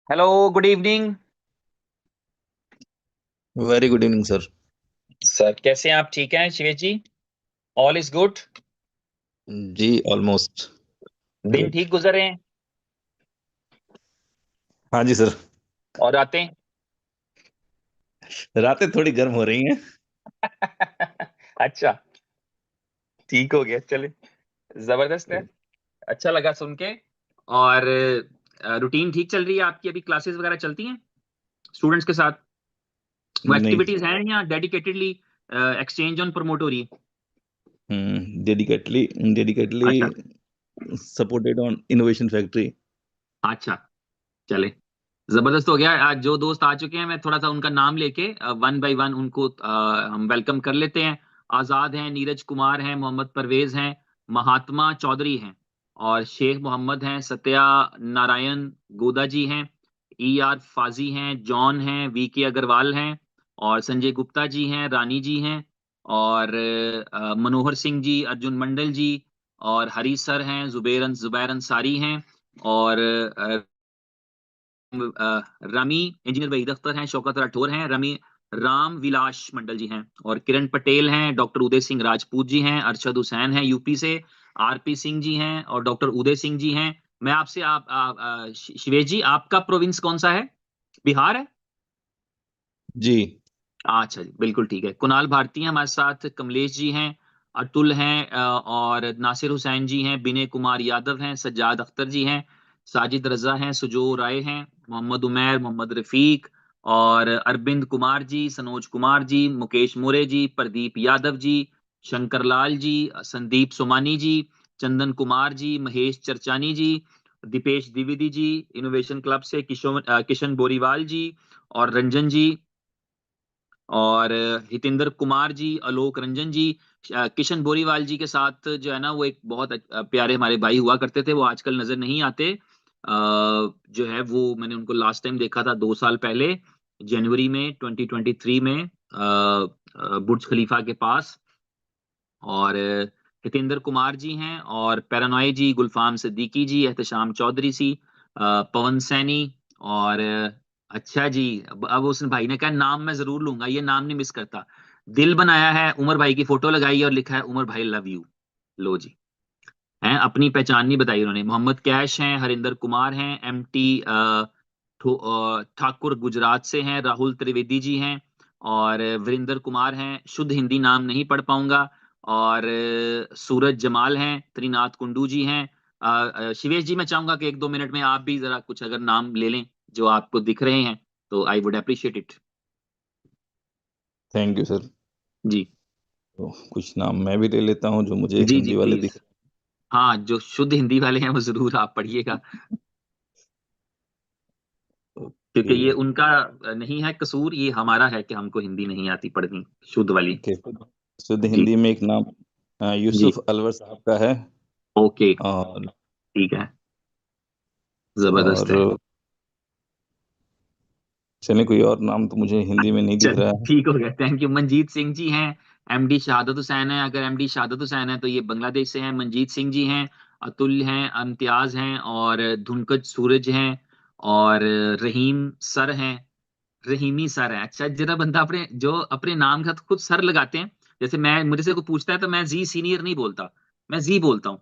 Hello, good evening. Very good evening sir. सर कैसे हैं आप? ठीक हैं Shivesh ji? All is good. जी ऑलमोस्ट दिन गुड। ठीक गुजर रहे हैं? हाँ जी सर। और रातें? रातें थोड़ी गर्म हो रही हैं। अच्छा, ठीक हो गया, चले। जबरदस्त है। अच्छा लगा सुन के। और रूटीन ठीक चल रही है आपकी? अभी क्लासेस वगैरह चलती हैं स्टूडेंट्स के साथ? वो नहीं। एक्टिविटीज हैं या डेडिकेटेडली एक्सचेंज ऑन प्रमोट हो रही है? डेडिकेटली डेडिकेटली अच्छा। Supported on innovation factory. अच्छा, चले। जबरदस्त हो गया। आज जो दोस्त आ चुके हैं मैं थोड़ा सा उनका नाम लेके वन बाय वन उनको हम वेलकम कर लेते हैं। आजाद हैं, नीरज कुमार हैं, मोहम्मद परवेज हैं, महात्मा चौधरी हैं, और शेख मोहम्मद हैं, सत्या नारायण गोदा जी हैं, ई आर फाजी हैं, जॉन हैं, वी के अग्रवाल हैं, और संजय गुप्ता जी हैं, रानी जी हैं, और मनोहर सिंह जी, अर्जुन मंडल जी, और हरी सर हैं, जुबैर अंसारी हैं, और रमी इंजीनियर वहीद अख्तर हैं, शौकत राठौर हैं, रमी राम विलास मंडल जी हैं, और किरण पटेल हैं, डॉक्टर उदय सिंह राजपूत जी हैं, अरशद हुसैन हैं यूपी से, आरपी सिंह जी हैं, और डॉक्टर उदय सिंह जी हैं। मैं आपसे शिवेश जी, आपका प्रोविंस कौन सा है? बिहार है? जी। अच्छा जी, बिल्कुल ठीक है। कुणाल भारती हैं हमारे साथ, कमलेश जी हैं, अतुल हैं, और नासिर हुसैन जी हैं, विनय कुमार यादव हैं, सज्जाद अख्तर जी हैं, साजिद रजा हैं, सुजो राय हैं, मोहम्मद उमैर, मोहम्मद रफीक, और अरविंद कुमार जी, सनोज कुमार जी, मुकेश मोरे जी, प्रदीप यादव जी, शंकर लाल जी, संदीप सोमानी जी, चंदन कुमार जी, महेश चरचानी जी, दीपेश द्विवेदी जी, इनोवेशन क्लब से किशन बोरीवाल जी, और रंजन जी, और हितेंद्र कुमार जी, आलोक रंजन जी, किशन बोरीवाल जी के साथ जो है ना, वो एक बहुत प्यारे हमारे भाई हुआ करते थे, वो आजकल नजर नहीं आते। जो है वो मैंने उनको लास्ट टाइम देखा था 2 साल पहले, जनवरी में 2023 में, बुर्ज खलीफा के पास। और हितेंद्र कुमार जी हैं, और पैरानॉय जी, गुलफाम सिद्दीकी जी, एहतशाम चौधरी सी, पवन सैनी, और अच्छा जी, अब उस भाई ने कहा नाम मैं जरूर लूंगा, ये नाम नहीं मिस करता। दिल बनाया है, उमर भाई की फोटो लगाई है और लिखा है उमर भाई लव यू। लो जी। हैं, अपनी पहचान नहीं बताई उन्होंने। मोहम्मद कैश हैं, हरिंदर कुमार हैं, एम टी ठाकुर गुजरात से हैं, राहुल त्रिवेदी जी हैं, और वीरेंद्र कुमार हैं, शुद्ध हिंदी नाम नहीं पढ़ पाऊंगा, और सूरज जमाल हैं, त्रिनाथ कुंडू जी हैं। शिवेश जी, मैं चाहूंगा कि 1-2 मिनट में आप भी जरा कुछ अगर नाम ले लें जो आपको दिख रहे हैं, तो I would appreciate it. Thank you sir. जी तो कुछ नाम मैं भी ले लेता हूँ जो मुझे जी जी, हिंदी वाले प्लीज। दिख हाँ, जो शुद्ध हिंदी वाले हैं वो जरूर आप पढ़िएगा, क्योंकि ओके। ये उनका नहीं है कसूर, ये हमारा है कि हमको हिंदी नहीं आती पढ़नी शुद्ध वाली। ओके। शुद्ध जी हिंदी में एक नाम जी। यूसुफ अलवर साहब का है। ओके, और ठीक है, जबरदस्त है। और चलिए कोई और नाम तो मुझे हिंदी में नहीं दिख चल रहा है। ठीक हो गया, थैंक यू। मनजीत सिंह जी हैं, एमडी शहादत हुसैन है, अगर एमडी शहादत हुसैन है तो ये बांग्लादेश से हैं। मनजीत सिंह जी हैं, अतुल हैं, इम्तियाज हैं, और धुनकज सूरज हैं, और रहीम सर हैं। रहीमी सर है। अच्छा, जरा बंदा अपने जो अपने नाम के साथ खुद सर लगाते हैं। जैसे मैं, मुझे से कोई पूछता है तो मैं जी सीनियर नहीं बोलता, मैं जी बोलता हूँ,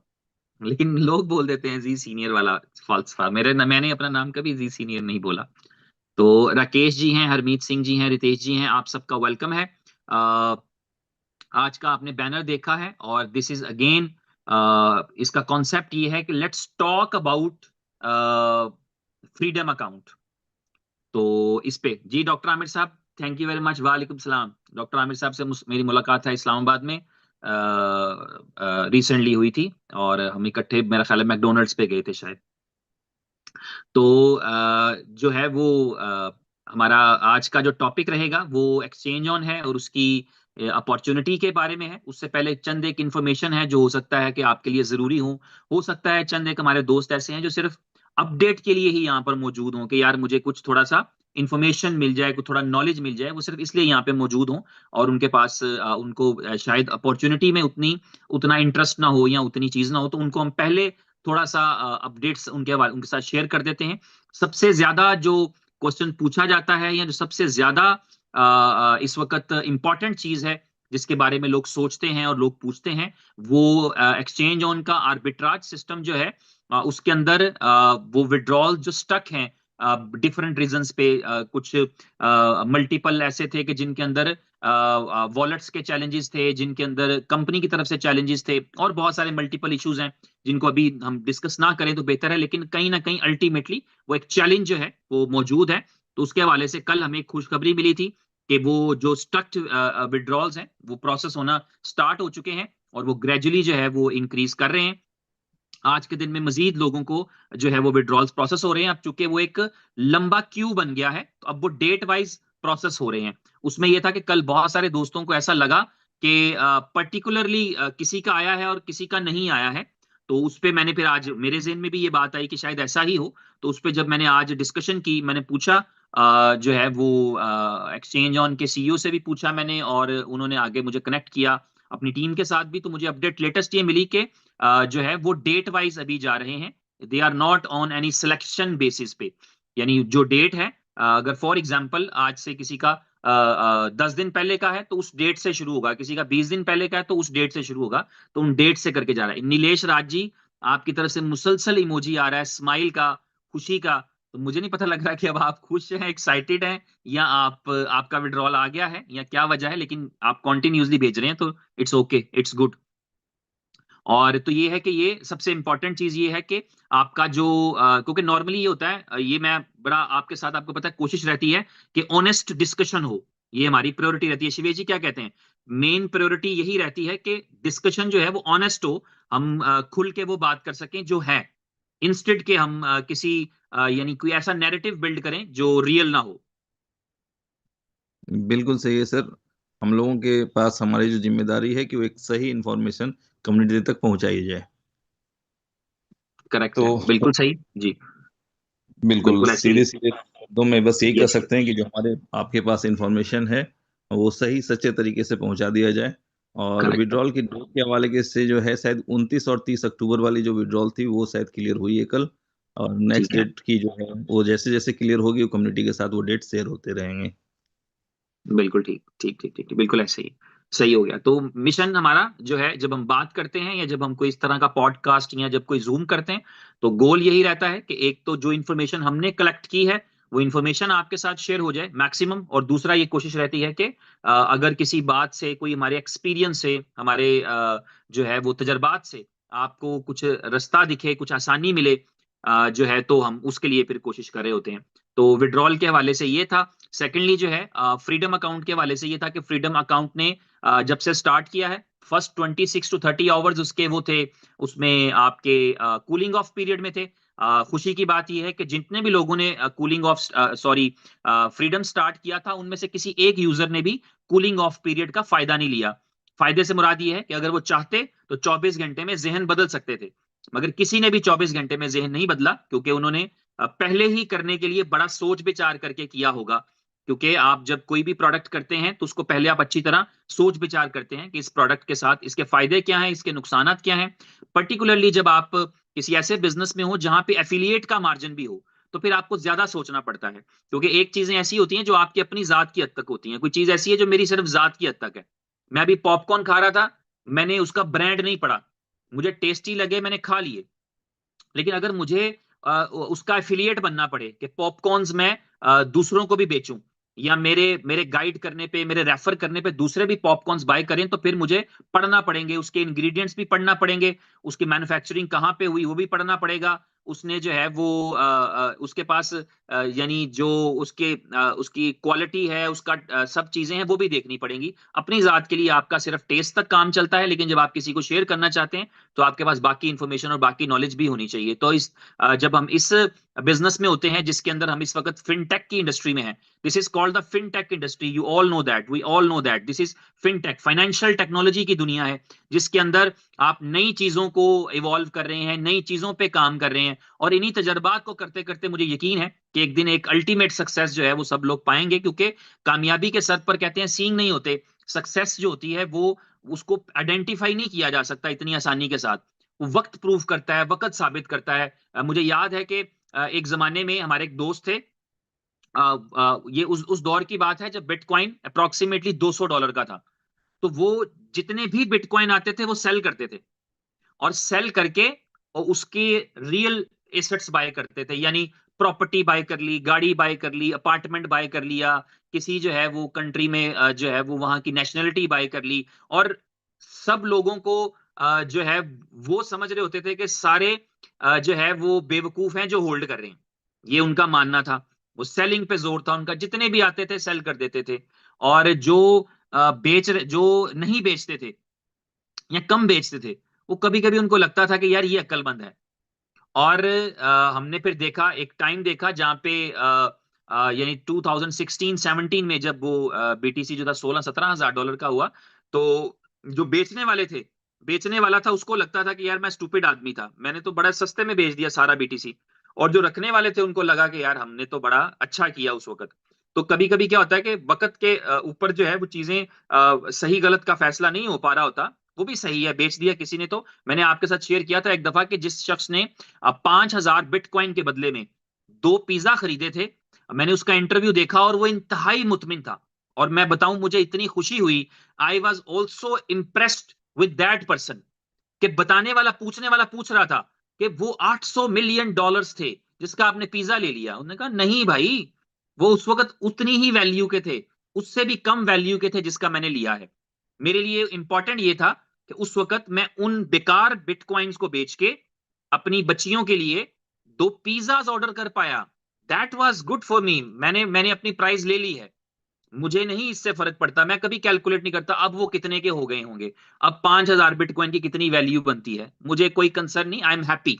लेकिन लोग बोल देते हैं जी सीनियर वाला फॉल्सफा। मैंने अपना नाम कभी जी सीनियर नहीं बोला। तो राकेश जी हैं, हरमीत सिंह जी हैं, रितेश जी हैं, आप सबका वेलकम है। अ, आज का आपने बैनर देखा है, और दिस इज अगेन, इसका कॉन्सेप्ट ये है कि let's talk about freedom account. तो इस पे जी डॉक्टर आमिर साहब, थैंक यू वेरी मच, वालेकुम सलाम। डॉक्टर आमिर साहब से मेरी मुलाकात है इस्लामाबाद में, रिसेंटली हुई थी, और हम इकट्ठे मेरा ख्याल है मैकडोनल्ड्स पे गए थे शायद। तो जो है वो हमारा आज का जो टॉपिक रहेगा वो एक्सचेंज ऑन है, और उसकी अपॉर्चुनिटी के बारे में है। उससे पहले चंद एक इन्फॉर्मेशन है जो हो सकता है कि आपके लिए जरूरी हो सकता है चंद एक हमारे दोस्त ऐसे हैं जो सिर्फ अपडेट के लिए ही यहाँ पर मौजूद हों, कि यार मुझे कुछ थोड़ा सा इन्फॉर्मेशन मिल जाए, कुछ थोड़ा नॉलेज मिल जाए, वो सिर्फ इसलिए यहाँ पे मौजूद हों, और उनके पास उनको शायद अपॉर्चुनिटी में उतना इंटरेस्ट ना हो या उतनी चीज ना हो, तो उनको हम पहले थोड़ा सा अपडेट्स उनके साथ शेयर कर देते हैं। सबसे ज्यादा जो क्वेश्चन पूछा जाता है या जो सबसे ज्यादा इस वक्त इंपॉर्टेंट चीज है जिसके बारे में लोग सोचते हैं और लोग पूछते हैं, वो एक्सचेंज ऑन का आर्बिट्राज सिस्टम जो है, उसके अंदर वो विड्रॉल जो स्टक हैं डिफरेंट रीजंस पे, कुछ मल्टीपल ऐसे थे कि जिनके अंदर वॉलेट्स के चैलेंजेस थे, जिनके अंदर कंपनी की तरफ से चैलेंजेस थे, और बहुत सारे मल्टीपल इश्यूज हैं जिनको अभी हम डिस्कस ना करें तो बेहतर है, लेकिन कहीं ना कहीं अल्टीमेटली वो एक चैलेंज जो है वो मौजूद है। तो उसके हवाले से कल हमें एक खुशखबरी मिली थी कि वो जो स्टक्ड विड्रॉल्स हैं वो प्रोसेस होना स्टार्ट हो चुके हैं और वो ग्रेजुअली जो है वो इंक्रीज कर रहे हैं। आज के दिन में मजीद लोगों को जो है वो विड्रॉल्स प्रोसेस हो रहे हैं। अब चूंकि वो एक लंबा क्यू बन गया है तो अब वो डेट वाइज प्रोसेस हो रहे हैं। उसमें यह था कि कल बहुत सारे दोस्तों को ऐसा लगा कि पर्टिकुलरली किसी का आया है और किसी का नहीं आया है। तो उस पे मैंने फिर आज मेरे ज़हन में भी ये बात आई कि शायद ऐसा ही हो। तो उस पे जब मैंने आज डिस्कशन की, मैंने पूछा जो है वो एक्सचेंज ऑन के सीईओ से भी पूछा मैंने, और उन्होंने आगे मुझे कनेक्ट किया अपनी टीम के साथ भी। तो मुझे अपडेट लेटेस्ट ये मिली कि जो है वो डेट वाइज अभी जा रहे हैं। They are not on any selection basis पे, यानी जो डेट है, अगर फॉर एग्जांपल आज से किसी का 10 दिन पहले का है तो उस डेट से शुरू होगा, किसी का 20 दिन पहले का है तो उस डेट से शुरू होगा। तो उन डेट से करके जा रहा है। नीलेश राज जी, आपकी तरफ से मुसलसल इमोजी आ रहा है स्माइल का, खुशी का। तो मुझे नहीं पता लग रहा कि अब आप खुश हैं, एक्साइटेड हैं, या आपका विड्रॉल आ गया है, या क्या वजह है, लेकिन आप कॉन्टिन्यूसली भेज रहे हैं तो इट्स ओके, इट्स गुड। और तो ये है कि ये सबसे इंपॉर्टेंट चीज ये है कि आपका जो क्योंकि नॉर्मली ये होता है, ये मैं बड़ा आपके साथ, आपको पता है, कोशिश रहती है कि ऑनेस्ट डिस्कशन हो। ये हमारी प्रायोरिटी रहती है। शिवेश जी क्या कहते हैं? मेन प्रायोरिटी यही रहती है कि डिस्कशन जो है वो ऑनेस्ट हो, हम खुल के वो बात कर सकें जो है, इंस्टेड के हम किसी यानी कोई ऐसा नैरेटिव बिल्ड करें जो रियल ना हो। बिल्कुल सही है सर। हम लोगों के पास हमारी जो ज़िम्मेदारी है कि वो एक सही इन्फॉर्मेशन कम्युनिटी तक पहुँचाई जाए। करेक्ट तो है, बिल्कुल सही जी। बिल्कुल बिल्कुल ऐसे ही। सीधे-सीधे शब्दों में बस यही कह यस। सकते हैं कि जो हमारे आपके पास इन्फॉर्मेशन है, वो सही सच्चे तरीके से पहुँचा दिया जाए। और करेक्ट है। विथड्रॉल की डेट के हवाले के से जो है शायद 29 और 30 अक्टूबर वाली जो विथड्रॉल थी, वो शायद क्लियर हुई है कल। और ठीक नेक्स्ट है। डेट की जो है, वो जैसे-जैसे क्लियर होगी, वो कम्युनिटी के साथ वो डेट शेयर होते रहेंगे। बिल्कुल ठीक ठीक ठीक ठीक, बिल्कुल ऐसे ही सही हो गया। तो मिशन हमारा जो है, जब हम बात करते हैं या जब हम कोई इस तरह का पॉडकास्ट या जब कोई जूम करते हैं, तो गोल यही रहता है कि एक तो जो इन्फॉर्मेशन हमने कलेक्ट की है वो इन्फॉर्मेशन आपके साथ शेयर हो जाए मैक्सिमम, और दूसरा ये कोशिश रहती है कि अगर किसी बात से, कोई हमारे एक्सपीरियंस से, हमारे जो है वो तजर्बात से आपको कुछ रास्ता दिखे, कुछ आसानी मिले जो है, तो हम उसके लिए फिर कोशिश कर रहे होते हैं। तो विड्रॉल के हवाले से ये था। सेकेंडली जो है फ्रीडम अकाउंट के हवाले से ये था कि फ्रीडम अकाउंट ने जब से स्टार्ट किया है, फर्स्ट 26 to 30 आवर्स उसके वो थे, उसमें आपके कूलिंग ऑफ पीरियड में थे। खुशी की बात यह है कि जितने भी लोगों ने cooling of sorry freedom start किया था, उनमें से किसी एक यूजर ने भी कूलिंग ऑफ पीरियड का फायदा नहीं लिया। फायदे से मुराद ये है कि अगर वो चाहते तो 24 घंटे में जहन बदल सकते थे, मगर किसी ने भी 24 घंटे में जहन नहीं बदला, क्योंकि उन्होंने पहले ही करने के लिए बड़ा सोच विचार करके किया होगा। क्योंकि आप जब कोई भी प्रोडक्ट करते हैं तो उसको पहले आप अच्छी तरह सोच विचार करते हैं कि इस प्रोडक्ट के साथ इसके फायदे क्या हैं, इसके नुकसानात क्या हैं। पर्टिकुलरली जब आप किसी ऐसे बिजनेस में हो जहां पे एफिलिएट का मार्जिन भी हो, तो फिर आपको ज्यादा सोचना पड़ता है, क्योंकि एक चीजें ऐसी होती हैं जो आपकी अपनी जात की हद तक होती हैं, कोई चीज ऐसी है जो मेरी सिर्फ जात की हद तक है। मैं अभी पॉपकॉर्न खा रहा था, मैंने उसका ब्रांड नहीं पढ़ा, मुझे टेस्टी लगे, मैंने खा लिए। लेकिन अगर मुझे उसका एफिलिएट बनना पड़े कि पॉपकॉर्न्स मैं दूसरों को भी बेचूं, या मेरे मेरे गाइड करने पे, मेरे रेफर करने पे दूसरे भी पॉपकॉर्न्स बाय करें, तो फिर मुझे पढ़ना पड़ेंगे, उसके इंग्रेडिएंट्स भी पढ़ना पड़ेंगे, उसकी मैन्युफैक्चरिंग कहाँ पे हुई वो भी पढ़ना पड़ेगा। उसने जो है वो उसके पास यानी जो उसकी क्वालिटी है, उसका सब चीजें हैं वो भी देखनी पड़ेंगी। अपनी जात के लिए आपका सिर्फ टेस्ट तक काम चलता है, लेकिन जब आप किसी को शेयर करना चाहते हैं तो आपके पास बाकी इंफॉर्मेशन और बाकी नॉलेज भी होनी चाहिए। तो जब हम इस बिजनेस में होते हैं जिसके अंदर हम इस वक्त फिनटेक की इंडस्ट्री में हैं, this is called the fintech industry, you all know that, we all know that, this is fintech, financial technology की दुनिया है, जिसके अंदर आप नई चीजों को इवॉल्व कर रहे हैं, नई चीजों पे काम कर रहे हैं, और इन्हीं तजर्बात को करते करते मुझे यकीन है कि एक दिन एक अल्टीमेट सक्सेस जो है वो सब लोग पाएंगे। क्योंकि कामयाबी के सर पर कहते हैं सींग नहीं होते, सक्सेस जो होती है वो उसको आइडेंटिफाई नहीं किया जा सकता इतनी आसानी के साथ। वक्त प्रूव करता है, वक्त साबित करता है। मुझे याद है कि एक जमाने में हमारे एक दोस्त थे, ये उस दौर की बात है जब बिटकॉइन अप्रोक्सीमेटली $200 का था। तो वो जितने भी बिटकॉइन आते थे वो सेल करते थे, और सेल करके और उसके रियल एसेट्स बाय करते थे, यानी प्रॉपर्टी बाय कर ली, गाड़ी बाय कर ली, अपार्टमेंट बाय कर लिया, किसी जो है वो कंट्री में जो है वो वहां की नेशनलिटी बाय कर ली। और सब लोगों को जो है वो समझ रहे होते थे कि सारे जो है वो बेवकूफ हैं जो होल्ड कर रहे हैं, ये उनका मानना था। वो सेलिंग पे जोर था उनका, जितने भी आते थे सेल कर देते थे। और जो नहीं बेचते थे या कम बेचते थे, वो कभी कभी उनको लगता था कि यार ये अक्लमंद है। और हमने फिर देखा, एक टाइम देखा जहां पे यानी 2016-17 में जब वो बीटीसी जो था 16-17 हजार डॉलर का हुआ, तो जो बेचने वाले थे, बेचने वाला था उसको लगता था कि यार मैं स्टूपिड आदमी था, मैंने तो बड़ा सस्ते में बेच दिया सारा बीटीसी। और जो रखने वाले थे उनको लगा कि यार हमने तो बड़ा अच्छा किया उस वक्त। तो कभी कभी क्या होता है कि वक्त के ऊपर जो है वो चीजें सही गलत का फैसला नहीं हो पा रहा होता, वो भी सही है, बेच दिया किसी ने तो। मैंने आपके साथ शेयर किया था एक दफा कि जिस शख्स ने 5,000 बिटकॉइन के बदले में 2 पिज्जा खरीदे थे, मैंने उसका इंटरव्यू देखा और वो इंतहाई मुतमिन था। और मैं बताऊं, मुझे इतनी खुशी हुई, I was also impressed with that person, कि बताने वाला, पूछने वाला पूछ रहा था कि वो $800 मिलियन थे जिसका आपने पिज्जा ले लिया। उन्होंने कहा नहीं भाई, वो उस वक्त उतनी ही वैल्यू के थे, उससे भी कम वैल्यू के थे जिसका मैंने लिया है। मेरे लिए इंपॉर्टेंट ये था कि उस वक्त मैं उन बेकार बिटकॉइंस को बेच के अपनी बच्चियों के लिए 2 पिज्जाज ऑर्डर कर पाया। That was good for me. मैंने अपनी प्राइस ले ली है, मुझे नहीं इससे फर्क पड़ता, मैं कभी कैलकुलेट नहीं करता अब वो कितने के हो गए होंगे, अब 5,000 बिटकॉइन की कितनी वैल्यू बनती है, मुझे कोई कंसर्न नहीं, आई एम हैप्पी।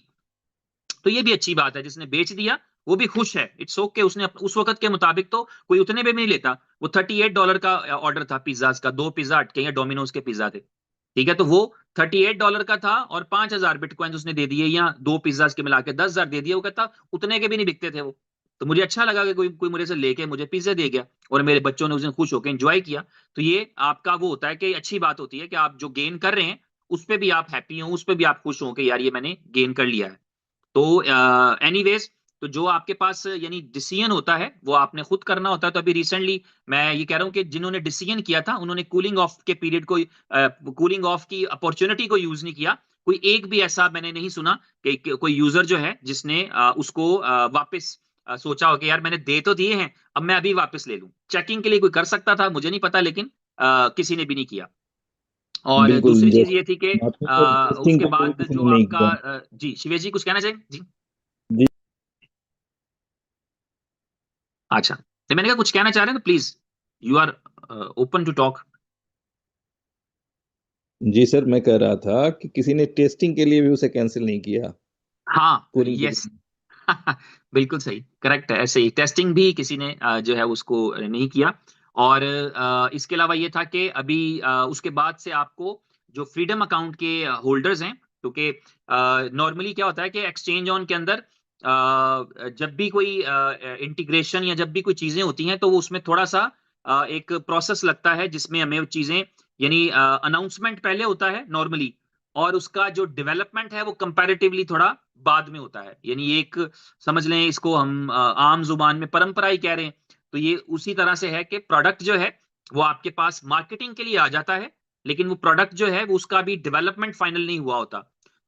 तो ये भी अच्छी बात है, जिसने बेच दिया वो भी खुश है, इट्स ओके। उसने उस वक्त के मुताबिक तो कोई उतने पे भी नहीं लेता। वो $38 का ऑर्डर था पिज्जाज का, 2 पिज्जा अटके या डोमिनोज के पिज्जा थे, ठीक है। तो वो $38 का था और 5,000 बिटकॉइन उसने दे दिए, या 2 पिज्जाज के मिला के 10,000 दे दिया। वो कहता उतने के भी नहीं बिकते थे वो। तो मुझे अच्छा लगा कि कोई कोई मुझे से लेके मुझे पिज्जा दे गया, और मेरे बच्चों ने उस दिन खुश होकर एंजॉय किया। तो ये आपका वो होता है कि अच्छी बात होती है कि आप जो गेन कर रहे हैं उस पे भी आप हैप्पी हो, उस पे भी आप खुश हो कि यार ये मैंने गेन कर लिया है। तो एनीवेज, तो जो आपके पास यानी डिसीजन होता है वो आपने खुद करना होता है। तो अभी रिसेंटली मैं ये कह रहा हूँ कि जिन्होंने डिसीजन किया था उन्होंने कूलिंग ऑफ के पीरियड को, कूलिंग ऑफ की अपॉर्चुनिटी को यूज नहीं किया। कोई एक भी ऐसा मैंने नहीं सुना कि कोई यूजर जो है जिसने उसको वापस सोचा हो कि यार मैंने दे तो दिए हैं, अब मैं अभी वापस ले लूं। चेकिंग के लिए कोई कर सकता था, मुझे नहीं पता, लेकिन किसी ने भी नहीं किया। और बिल्कुल, दूसरी चीज ये थी कि जैसे आपने तो टेस्टिंग उसके के लिए बाद किसी जो ने नहीं आपका किया। जी शिवेश जी कुछ कहना चाहिए जी। जी। अच्छा, तो मैंने कहा कुछ कहना चाह रहे हैं तो please, you are open to talk. जी सर, मैं कह रहा था कि किसी ने टेस्टिंग के लिए भी उसे कैंसिल नहीं किया, हाँ, कूलिंग यस। पीरियड। बिल्कुल सही, करेक्ट है, ऐसे ही टेस्टिंग भी किसी ने जो है उसको नहीं किया। और इसके अलावा ये था कि अभी उसके बाद से आपको जो फ्रीडम अकाउंट के होल्डर्स हैं, क्योंकि नॉर्मली क्या होता है कि एक्सचेंज ऑन के अंदर जब भी कोई इंटीग्रेशन या जब भी कोई चीजें होती हैं तो वो उसमें थोड़ा सा एक प्रोसेस लगता है जिसमें हमें वो चीजें, यानी अनाउंसमेंट पहले होता है नॉर्मली, और उसका जो डेवलपमेंट है वो कंपैरेटिवली थोड़ा बाद में होता है। यानी एक समझ लें, इसको हम आम जुबान में परंपरा ही कह रहे हैं। तो ये उसी तरह से है कि प्रोडक्ट जो है वो आपके पास मार्केटिंग के लिए आ जाता है, लेकिन वो प्रोडक्ट जो है वो उसका अभी डेवलपमेंट फाइनल नहीं हुआ होता।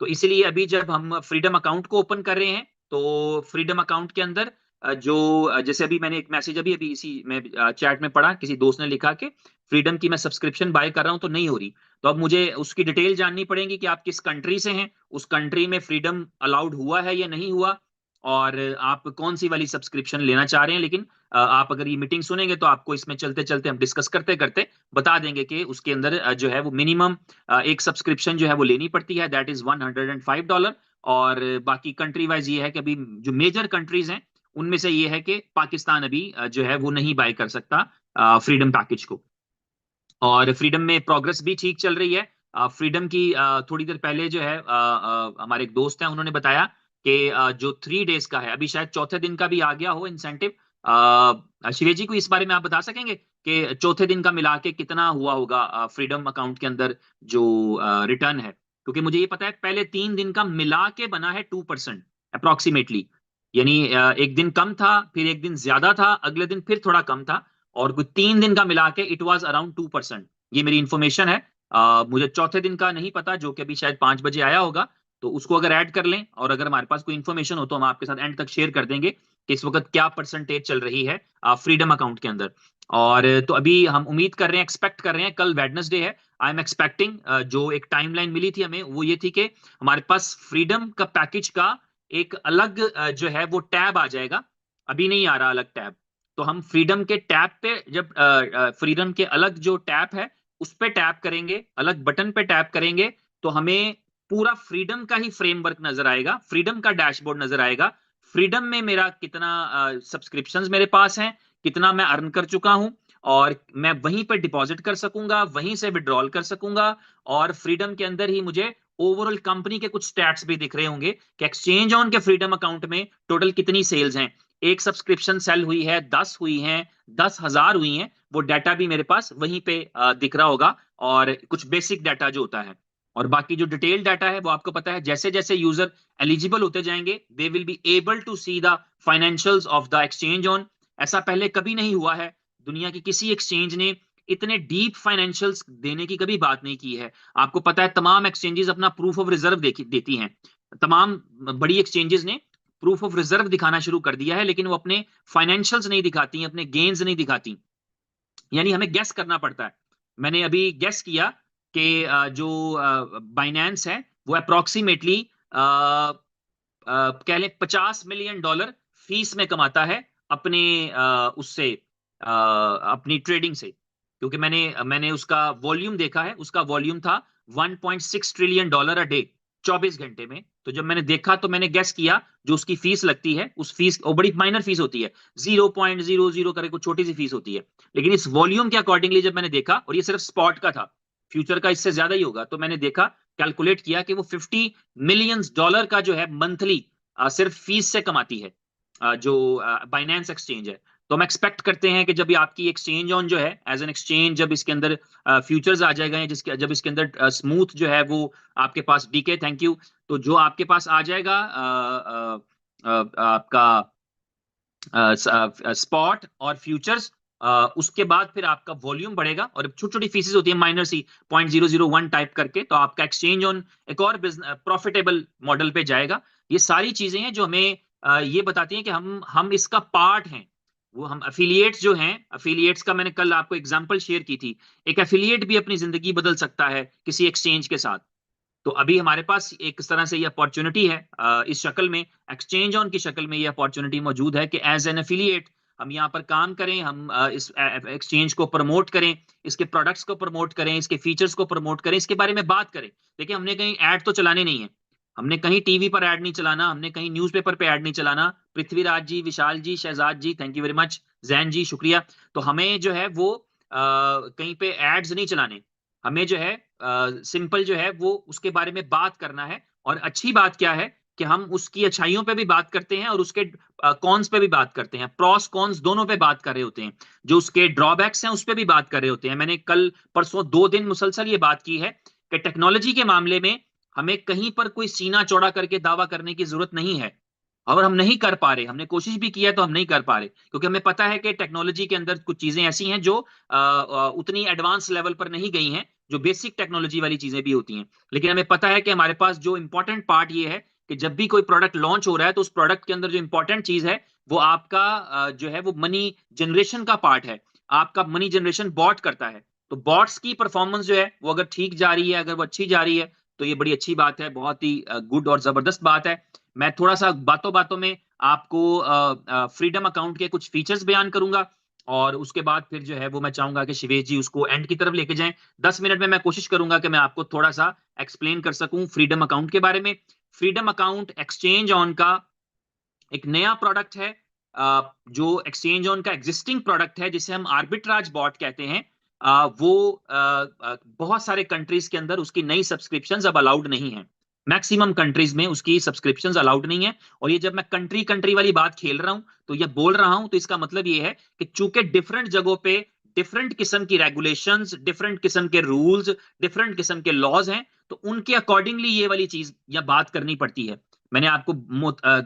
तो इसलिए अभी जब हम फ्रीडम अकाउंट को ओपन कर रहे हैं, तो फ्रीडम अकाउंट के अंदर जैसे अभी मैंने एक मैसेज अभी अभी इसी में चैट में पढ़ा, किसी दोस्त ने लिखा कि फ्रीडम की मैं सब्सक्रिप्शन बाय कर रहा हूं तो नहीं हो रही। तो अब मुझे उसकी डिटेल जाननी पड़ेगी कि आप किस कंट्री से हैं, उस कंट्री में फ्रीडम अलाउड हुआ है या नहीं हुआ, और आप कौन सी वाली सब्सक्रिप्शन लेना चाह रहे हैं। लेकिन आप अगर ये मीटिंग सुनेंगे तो आपको इसमें चलते चलते हम डिस्कस करते करते बता देंगे कि उसके अंदर जो है वो मिनिमम एक सब्सक्रिप्शन जो है वो लेनी पड़ती है, दैट इज $105। और बाकी कंट्री वाइज ये है कि अभी जो मेजर कंट्रीज हैं उनमें से ये है कि पाकिस्तान अभी जो है वो नहीं बाय कर सकता फ्रीडम पैकेज को। और फ्रीडम में प्रोग्रेस भी ठीक चल रही है। फ्रीडम की थोड़ी देर पहले जो है हमारे एक दोस्त हैं, उन्होंने बताया कि जो 3 डेज का है, अभी शायद चौथे दिन का भी आ गया हो इंसेंटिव। शिवेश जी को इस बारे में आप बता सकेंगे कि चौथे दिन का मिला के कितना हुआ होगा फ्रीडम अकाउंट के अंदर जो रिटर्न है। क्योंकि मुझे ये पता है पहले 3 दिन का मिला के बना है 2% अप्रोक्सीमेटली। यानी एक दिन कम था, फिर एक दिन ज्यादा था, अगले दिन फिर थोड़ा कम था, और कुछ 3 दिन का मिला के इट वॉज अराउंड 2%। ये मेरी इंफॉर्मेशन है। मुझे चौथे दिन का नहीं पता, जो कि अभी शायद 5 बजे आया होगा, तो उसको अगर ऐड कर लें और अगर हमारे पास कोई इन्फॉर्मेशन हो तो हम आपके साथ एंड तक शेयर कर देंगे कि इस वक्त क्या परसेंटेज चल रही है फ्रीडम अकाउंट के अंदर। और तो अभी हम उम्मीद कर रहे हैं, एक्सपेक्ट कर रहे हैं, कल वेडनेसडे है, आई एम एक्सपेक्टिंग, जो एक टाइमलाइन मिली थी हमें वो ये थी कि हमारे पास फ्रीडम का पैकेज का एक अलग जो है वो टैब आ जाएगा। अभी नहीं आ रहा अलग टैब, तो हम फ्रीडम के टैब पे जब फ्रीडम के अलग जो टैब है उस पे टैप करेंगे, अलग बटन पे टैप करेंगे, तो हमें पूरा फ्रीडम का ही फ्रेमवर्क नजर आएगा, फ्रीडम का डैशबोर्ड नजर आएगा। फ्रीडम में मेरा कितना सब्सक्रिप्शंस मेरे पास हैं, कितना मैं अर्न कर चुका हूं, और मैं वहीं पर डिपॉजिट कर सकूंगा, वहीं से विड्रॉल कर सकूंगा। और फ्रीडम के अंदर ही मुझे ओवरऑल कंपनी के कुछ स्टैट्स भी दिख रहे होंगे कि एक्सचेंज ऑन के फ्रीडम अकाउंट में टोटल कितनी सेल्स हैं, एक सब्सक्रिप्शन सेल हुई है, 10 हुई हैं, 10,000 हुई हैं, वो डाटा भी मेरे पास वहीं पे दिख रहा होगा। और कुछ बेसिक डाटा जो होता है, और बाकी जो डिटेल डाटा है वो आपको पता है, जैसे जैसे यूजर एलिजिबल होते जाएंगे they will be able to see the financials of the exchange on. ऐसा पहले कभी नहीं हुआ है, दुनिया की किसी एक्सचेंज ने इतने डीप फाइनेंशियल्स देने की कभी बात नहीं की है। आपको पता है तमाम एक्सचेंजेस अपना प्रूफ ऑफ रिजर्व देती हैं, तमाम बड़ी एक्सचेंजेस ने प्रूफ ऑफ रिजर्व दिखाना शुरू कर दिया है, लेकिन वो अपने फाइनेंशियल्स नहीं दिखाती, अपने गेन्स नहीं दिखाती, यानी हमें गेस करना पड़ता है। मैंने अभी गेस किया कि जो बाइनेंस है वो अप्रोक्सीमेटली कह लें $50 मिलियन फीस में कमाता है अपने उससे अपनी ट्रेडिंग से। क्योंकि मैंने मैंने उसका वॉल्यूम देखा है, उसका वॉल्यूम था $1.6 ट्रिलियन अ डे, 24 घंटे में। तो जब मैंने देखा तो मैंने गेस किया जो उसकी फीस लगती है, उस फीस वो बड़ी माइनर फीस होती है, 0.00 करके कुछ छोटी सी फीस होती है, लेकिन इस वॉल्यूम के अकॉर्डिंगली जब मैंने देखा, और ये सिर्फ स्पॉट का था, फ्यूचर का इससे ज्यादा ही होगा, तो मैंने देखा, कैलकुलेट किया कि वो $50 मिलियन का जो है मंथली सिर्फ फीस से कमाती है, जो बाइनेंस एक्सचेंज है। तो हम एक्सपेक्ट करते हैं कि जब ये आपकी एक्सचेंज ऑन जो है एज एन एक्सचेंज, जब इसके अंदर फ्यूचर्स आ जाएगा, जिसके जब इसके अंदर स्मूथ जो है वो आपके पास, डीके थैंक यू, तो जो आपके पास आ जाएगा आपका स्पॉट और फ्यूचर्स, उसके बाद फिर आपका वॉल्यूम बढ़ेगा, और छोटी छोटी फीसेस होती है माइनर सी, 0.001 टाइप करके, तो आपका एक्सचेंज ऑन एक और बिजनेस प्रॉफिटेबल मॉडल पे जाएगा। ये सारी चीजें हैं जो हमें ये बताती हैं कि हम इसका पार्ट हैं। वो हम एफिलिएट्स जो हैं, एफिलिएट्स का मैंने कल आपको एग्जांपल शेयर की थी, एक एफिलिएट भी अपनी जिंदगी बदल सकता है किसी एक्सचेंज के साथ। तो अभी हमारे पास एक तरह से ये अपॉर्चुनिटी है, इस शक्ल में, एक्सचेंज ऑन की शक्ल में ये अपॉर्चुनिटी मौजूद है कि एज एन एफिलिएट हम यहाँ पर काम करें, हम इस एक्सचेंज को प्रमोट करें, इसके प्रोडक्ट्स को प्रमोट करें, इसके फीचर्स को प्रमोट करें, इसके बारे में बात करें। देखिए, हमने कहीं ऐड तो चलाने नहीं है, हमने कहीं टीवी पर ऐड नहीं चलाना, हमने कहीं न्यूज़पेपर पे ऐड नहीं चलाना। Prithviraj ji, Vishal ji, Shahzad ji, thank you very much, Jain ji शुक्रिया। तो हमें जो है वो कहीं पे एड्स नहीं चलाने, हमें जो है सिंपल जो है वो उसके बारे में बात करना है। और अच्छी बात क्या है कि हम उसकी अच्छाइयों पे भी बात करते हैं और उसके कॉन्स पे भी बात करते हैं, प्रॉस कॉन्स दोनों पे बात कर रहे होते हैं, जो उसके ड्रॉबैक्स हैं उस पे भी बात कर रहे होते हैं। मैंने कल परसों 2 दिन मुसलसल ये बात की है कि टेक्नोलॉजी के मामले में हमें कहीं पर कोई सीना चौड़ा करके दावा करने की जरूरत नहीं है, और हम नहीं कर पा रहे, हमने कोशिश भी किया तो हम नहीं कर पा रहे, क्योंकि हमें पता है कि टेक्नोलॉजी के अंदर कुछ चीजें ऐसी हैं जो उतनी एडवांस लेवल पर नहीं गई हैं, जो बेसिक टेक्नोलॉजी वाली चीजें भी होती हैं। लेकिन हमें पता है कि हमारे पास जो इंपॉर्टेंट पार्ट ये है कि जब भी कोई प्रोडक्ट लॉन्च हो रहा है तो उस प्रोडक्ट के अंदर जो इंपॉर्टेंट चीज है वो आपका जो है वो मनी जनरेशन का पार्ट है, आपका मनी जनरेशन बॉट करता है। तो बॉट्स की परफॉर्मेंस जो है वो अगर ठीक जा रही है, अगर वो अच्छी जा रही है, तो ये बड़ी अच्छी बात है, बहुत ही गुड और जबरदस्त बात है। मैं थोड़ा सा बातों बातों में आपको फ्रीडम अकाउंट के कुछ फीचर्स बयान करूंगा, और उसके बाद फिर जो है वो मैं चाहूंगा कि शिवेश जी उसको एंड की तरफ लेके जाएं। 10 मिनट में मैं कोशिश करूंगा कि मैं आपको थोड़ा सा एक्सप्लेन कर सकूं फ्रीडम अकाउंट के बारे में। फ्रीडम अकाउंट एक्सचेंज ऑन का एक नया प्रोडक्ट है, जो एक्सचेंज ऑन का एग्जिस्टिंग प्रोडक्ट है जिसे हम आर्बिट्राज बॉट कहते हैं। वो बहुत सारे कंट्रीज के अंदर उसकी नई सब्सक्रिप्शंस अब अलाउड नहीं है, मैक्सिमम कंट्रीज में उसकी सब्सक्रिप्शंस अलाउड नहीं है। और ये जब मैं कंट्री कंट्री वाली बात खेल रहा हूं तो ये बोल रहा हूं, तो इसका मतलब ये है कि चूंकि डिफरेंट जगहों पे डिफरेंट किस्म की रेगुलेशंस, डिफरेंट किस्म के रूल्स, डिफरेंट किस्म के लॉज हैं, तो उनके अकॉर्डिंगली ये वाली चीज या बात करनी पड़ती है। मैंने आपको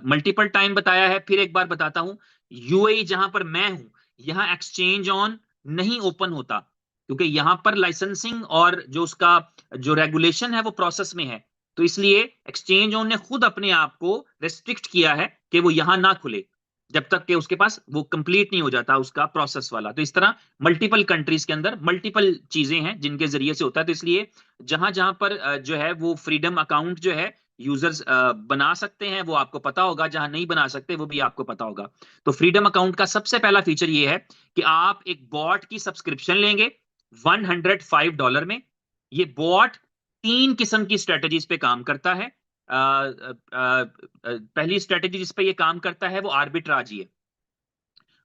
मल्टीपल टाइम बताया है, फिर एक बार बताता हूं। यूएई जहां पर मैं हूं, यहां एक्सचेंज ऑन नहीं ओपन होता, क्योंकि यहां पर लाइसेंसिंग और जो उसका जो रेगुलेशन है वो प्रोसेस में है। तो इसलिए एक्सचेंज ऑन ने खुद अपने आप को रेस्ट्रिक्ट किया है कि वो यहां ना खुले जब तक कि उसके पास वो कंप्लीट नहीं हो जाता उसका प्रोसेस वाला। तो इस तरह मल्टीपल कंट्रीज के अंदर मल्टीपल चीजें हैं जिनके जरिए से होता है। तो इसलिए जहां जहां पर जो है वो फ्रीडम अकाउंट जो है यूजर्स बना सकते हैं, वो आपको पता होगा। जहां नहीं बना सकते वो भी आपको पता होगा। तो फ्रीडम अकाउंट का सबसे पहला फीचर ये है कि आप एक बॉट की सब्सक्रिप्शन लेंगे $105 में। ये बॉट 3 किस्म की स्ट्रेटजीज पे काम करता है। पहली स्ट्रेटजी जिस पे ये काम करता है वो आर्बिट्राज ही है।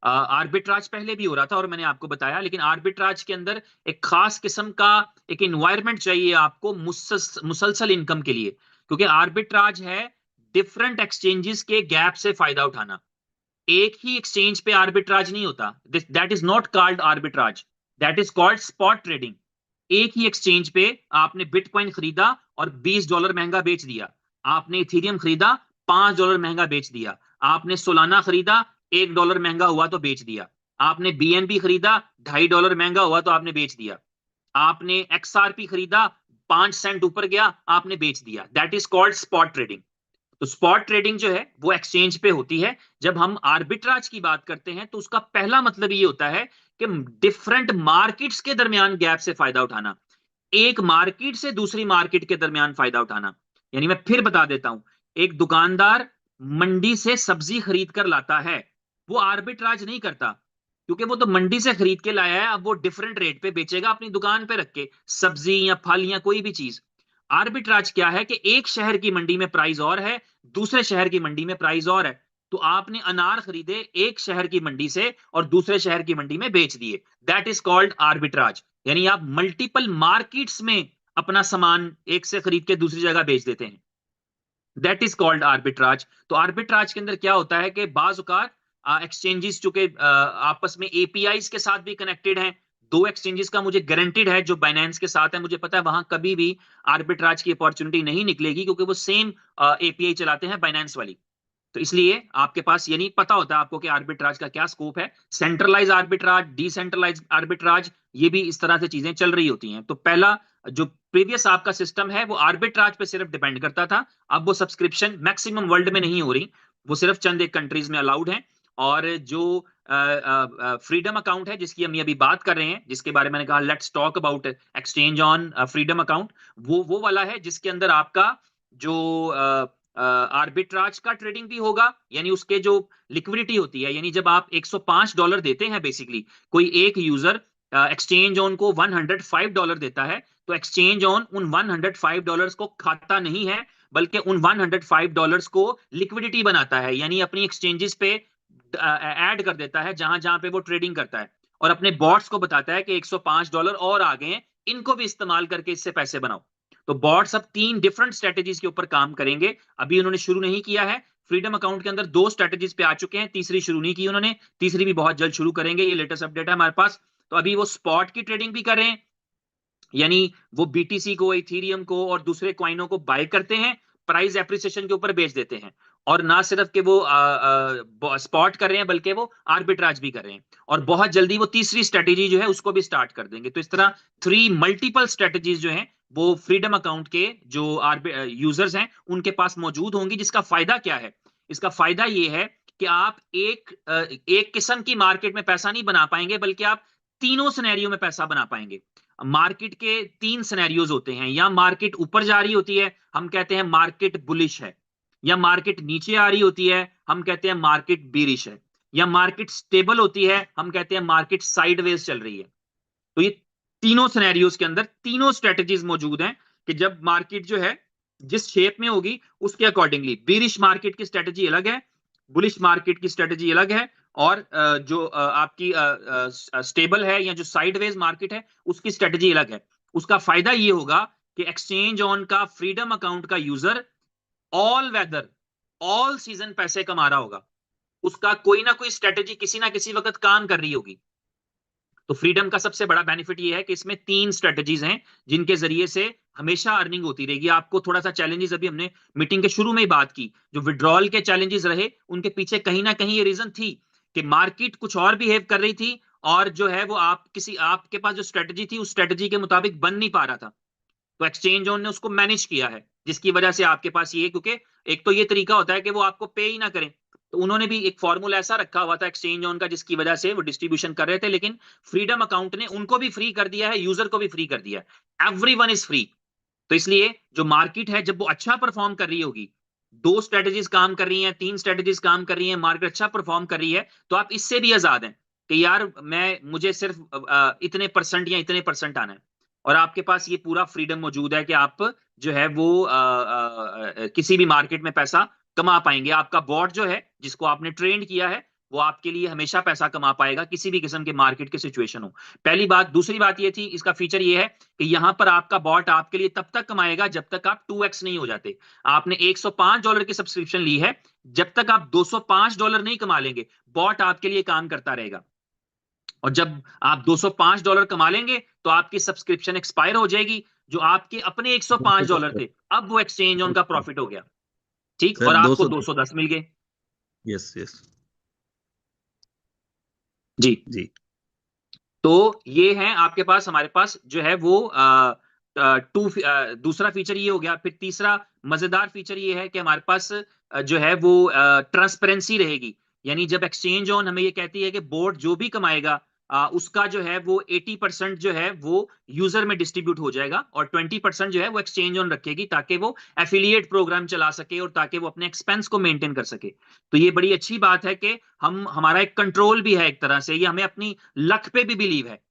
आर्बिट्राज पहले भी हो रहा था और मैंने आपको बताया, लेकिन आर्बिट्राज के अंदर एक खास किस्म का एक इन्वायरमेंट चाहिए आपको मुसलसल इनकम के लिए, क्योंकि आर्बिट्राज है डिफरेंट एक्सचेंजेस के गैप से फायदा उठाना। एक ही एक्सचेंज पे आर्बिट्राज नहीं होता, that is not called arbitrage, that is called spot trading. एक ही एक्सचेंज पे आपने बिटकॉइन खरीदा और $20 महंगा बेच दिया, आपने इथीरियम खरीदा $5 महंगा बेच दिया, आपने सोलाना खरीदा $1 महंगा हुआ तो बेच दिया, आपने बीएनबी खरीदा $2.5 महंगा हुआ तो आपने बेच दिया, आपने एक्सआरपी खरीदा 5 सेंट ऊपर गया आपने बेच दिया। That is called spot trading. तो स्पॉट ट्रेडिंग जो है वो एक्सचेंज पे होती है। जब हम आर्बिट्राज की बात करते हैं तो उसका पहला मतलब ये होता है कि डिफरेंट मार्केट्स के दरमियान गैप से फायदा उठाना, एक मार्केट से दूसरी मार्केट के दरमियान फायदा उठाना। यानी मैं फिर बता देता हूं, एक दुकानदार मंडी से सब्जी खरीद कर लाता है, वो आर्बिट्राज नहीं करता, क्योंकि वो तो मंडी से खरीद के लाया है, अब वो डिफरेंट रेट पे बेचेगा अपनी दुकान पे रख के, सब्जी या फल या कोई भी चीज। आर्बिट्राज क्या है कि एक शहर की मंडी में प्राइस और है, दूसरे शहर की मंडी में प्राइस और है, तो आपने अनार खरीदे एक शहर की मंडी से और दूसरे शहर की मंडी में बेच दिए, दैट इज कॉल्ड आर्बिट्राज। यानी आप मल्टीपल मार्केट्स में अपना सामान एक से खरीद के दूसरी जगह बेच देते हैं, दैट इज कॉल्ड आर्बिट्राज। तो आर्बिट्राज के अंदर क्या होता है कि बाज औकात एक्सचेंजेस चूंकि आपस में एपीआईज के साथ भी कनेक्टेड हैं, दो एक्सचेंजेस का मुझे गारंटेड है जो बाइनेंस के साथ है, मुझे पता है वहां कभी भी आर्बिट्राज की अपॉर्चुनिटी नहीं निकलेगी, क्योंकि वो सेम एपीआई चलाते हैं बाइनेंस वाली। तो इसलिए आपके पास यानी पता होता है आपको कि आर्बिट्राज का क्या स्कोप है। सेंट्रलाइज आर्बिट्राज, डिसेंट्रलाइज आर्बिट्राज, ये भी इस तरह से चीजें चल रही होती हैं। तो पहला जो प्रीवियस आपका सिस्टम है वो आर्बिट्राज पे सिर्फ डिपेंड करता था, अब वो सब्सक्रिप्शन मैक्सिमम वर्ल्ड में नहीं हो रही, वो सिर्फ चंद एक कंट्रीज में अलाउड है। और जो फ्रीडम अकाउंट है जिसकी हम अभी बात कर रहे हैं, जिसके बारे में मैंने कहा let's talk about exchange on freedom account, वो वाला है जिसके अंदर आपका जो आर्बिट्राज का ट्रेडिंग भी होगा, यानी उसके जो लिक्विडिटी होती है, यानी जब आप $105 देते हैं, बेसिकली कोई एक यूजर एक्सचेंज ऑन को $105 देता है, तो एक्सचेंज ऑन उन $105 को खाता नहीं है, बल्कि उन $105 को लिक्विडिटी बनाता है, यानी अपनी एक्सचेंजेस पे ऐड कर देता है जहां जहां पे वो ट्रेडिंग करता है, और अपने बॉट्स को बताता है कि $105 और आ गए हैं, इनको भी इस्तेमाल करके इससे पैसे बनाओ। तो बॉट्स अब 3 डिफरेंट स्ट्रेटेजीज के ऊपर काम करेंगे। अभी उन्होंने शुरू नहीं किया है, फ्रीडम अकाउंट के अंदर 2 स्ट्रेटेजीज पे आ चुके हैं, तीसरी शुरू नहीं की उन्होंने, तीसरी भी बहुत जल्द शुरू करेंगे, ये लेटेस्ट अपडेट है हमारे पास। तो अभी वो स्पॉट की ट्रेडिंग भी कर रहे हैं, यानी वो बीटीसी को, इथीरियम को और दूसरे क्वाइनों को बाय करते हैं, प्राइस एप्रिसिएशन के ऊपर बेच देते हैं, और ना सिर्फ कि वो स्पॉट कर रहे हैं बल्कि वो आर्बिट्राज भी कर रहे हैं, और बहुत जल्दी वो तीसरी स्ट्रेटेजी जो है उसको भी स्टार्ट कर देंगे। तो इस तरह 3 मल्टीपल स्ट्रेटेजीज जो हैं वो फ्रीडम अकाउंट के जो यूजर्स हैं उनके पास मौजूद होंगी। जिसका फायदा क्या है? इसका फायदा ये है कि आप एक किस्म की मार्केट में पैसा नहीं बना पाएंगे, बल्कि आप तीनों सिनेरियो में पैसा बना पाएंगे। मार्केट के 3 सिनेरियोज होते हैं, या मार्केट ऊपर जा रही होती है, हम कहते हैं मार्केट बुलिश है, या मार्केट नीचे आ रही होती है, हम कहते हैं मार्केट बीरिश है, या मार्केट स्टेबल होती है, हम कहते हैं मार्केट साइडवेज चल रही है। तो ये तीनों सिनेरियोज के अंदर तीनों स्ट्रेटजीज मौजूद हैं कि जब मार्केट जो है जिस शेप में होगी उसके अकॉर्डिंगली, बीरिश मार्केट की स्ट्रेटजी अलग है, बुलिश मार्केट की स्ट्रेटजी अलग है, और जो आपकी स्टेबल है या जो साइडवेज मार्केट है उसकी स्ट्रेटजी अलग है। उसका फायदा ये होगा कि एक्सचेंज ऑन का फ्रीडम अकाउंट का user all weather, all season पैसे कमा रहा होगा, उसका कोई ना कोई स्ट्रेटजी किसी ना किसी वक्त काम कर रही होगी। तो फ्रीडम का सबसे बड़ा बेनिफिट ये है कि इसमें 3 स्ट्रेटजीज हैं जिनके जरिए से हमेशा अर्निंग होती रहेगी। आपको थोड़ा सा चैलेंजेस, अभी हमने मीटिंग के शुरू में ही बात की, जो विड्रॉल के चैलेंजेस रहे उनके पीछे कहीं ना कहीं ये रीजन थी कि मार्केट कुछ और बिहेव कर रही थी, और जो है वो आपके पास जो स्ट्रेटजी थी उस स्ट्रेटजी के मुताबिक बन नहीं पा रहा था। तो एक्सचेंज ऑन ने उसको मैनेज किया है, जिसकी वजह से आपके पास ये, क्योंकि एक तो ये तरीका होता है कि वो आपको पे ही ना करें, तो उन्होंने भी एक फॉर्मूला ऐसा रखा हुआ था एक्सचेंज ऑन का जिसकी वजह से वो डिस्ट्रीब्यूशन कर रहे थे, लेकिन फ्रीडम अकाउंट ने उनको भी फ्री कर दिया है, यूजर को भी फ्री कर दिया है, एवरीवन इज फ्री। तो इसलिए जो मार्केट है जब वो अच्छा परफॉर्म कर रही होगी, 2 स्ट्रेटजीज काम कर रही हैं, 3 स्ट्रेटजीज काम कर रही हैं, मार्केट अच्छा परफॉर्म कर रही है, तो आप इससे भी आजाद हैं कि यार मुझे सिर्फ इतने परसेंट या इतने परसेंट आना है, और आपके पास ये पूरा फ्रीडम मौजूद है कि आप जो है वो किसी भी मार्केट में पैसा कमा पाएंगे। आपका बॉट जो है जिसको आपने ट्रेंड किया है वो आपके लिए हमेशा पैसा कमा पाएगा, किसी भी किस्म के मार्केट के सिचुएशन हो। पहली बात। दूसरी बात ये थी, इसका फीचर ये है कि यहां पर आपका बॉट आपके लिए तब तक कमाएगा जब तक आप 2x नहीं हो जाते। आपने $105 की सब्सक्रिप्शन ली है, जब तक आप $205 नहीं कमा लेंगे, बॉट आपके लिए काम करता रहेगा। और जब आप $205 कमा लेंगे तो आपकी सब्सक्रिप्शन एक्सपायर हो जाएगी, जो आपके अपने $105 थे, अब वो एक्सचेंज ऑन का प्रॉफिट हो गया, ठीक, सर और आपको 200। 210 मिल गए। Yes yes. जी। जी। तो ये है आपके पास, हमारे पास जो है वो दूसरा फीचर ये हो गया। फिर तीसरा मजेदार फीचर ये है कि हमारे पास जो है वो ट्रांसपेरेंसी रहेगी। यानी जब एक्सचेंज ऑन हमें ये कहती है कि बोर्ड जो भी कमाएगा उसका जो है वो 80% जो है वो यूजर में डिस्ट्रीब्यूट हो जाएगा, और 20% जो है वो एक्सचेंज ऑन रखेगी ताकि वो एफिलिएट प्रोग्राम चला सके और ताकि वो अपने एक्सपेंस को मेंटेन कर सके। तो ये बड़ी अच्छी बात है कि हमारा एक कंट्रोल भी है एक तरह से, ये हमें अपनी लक पे भी बिलीव है।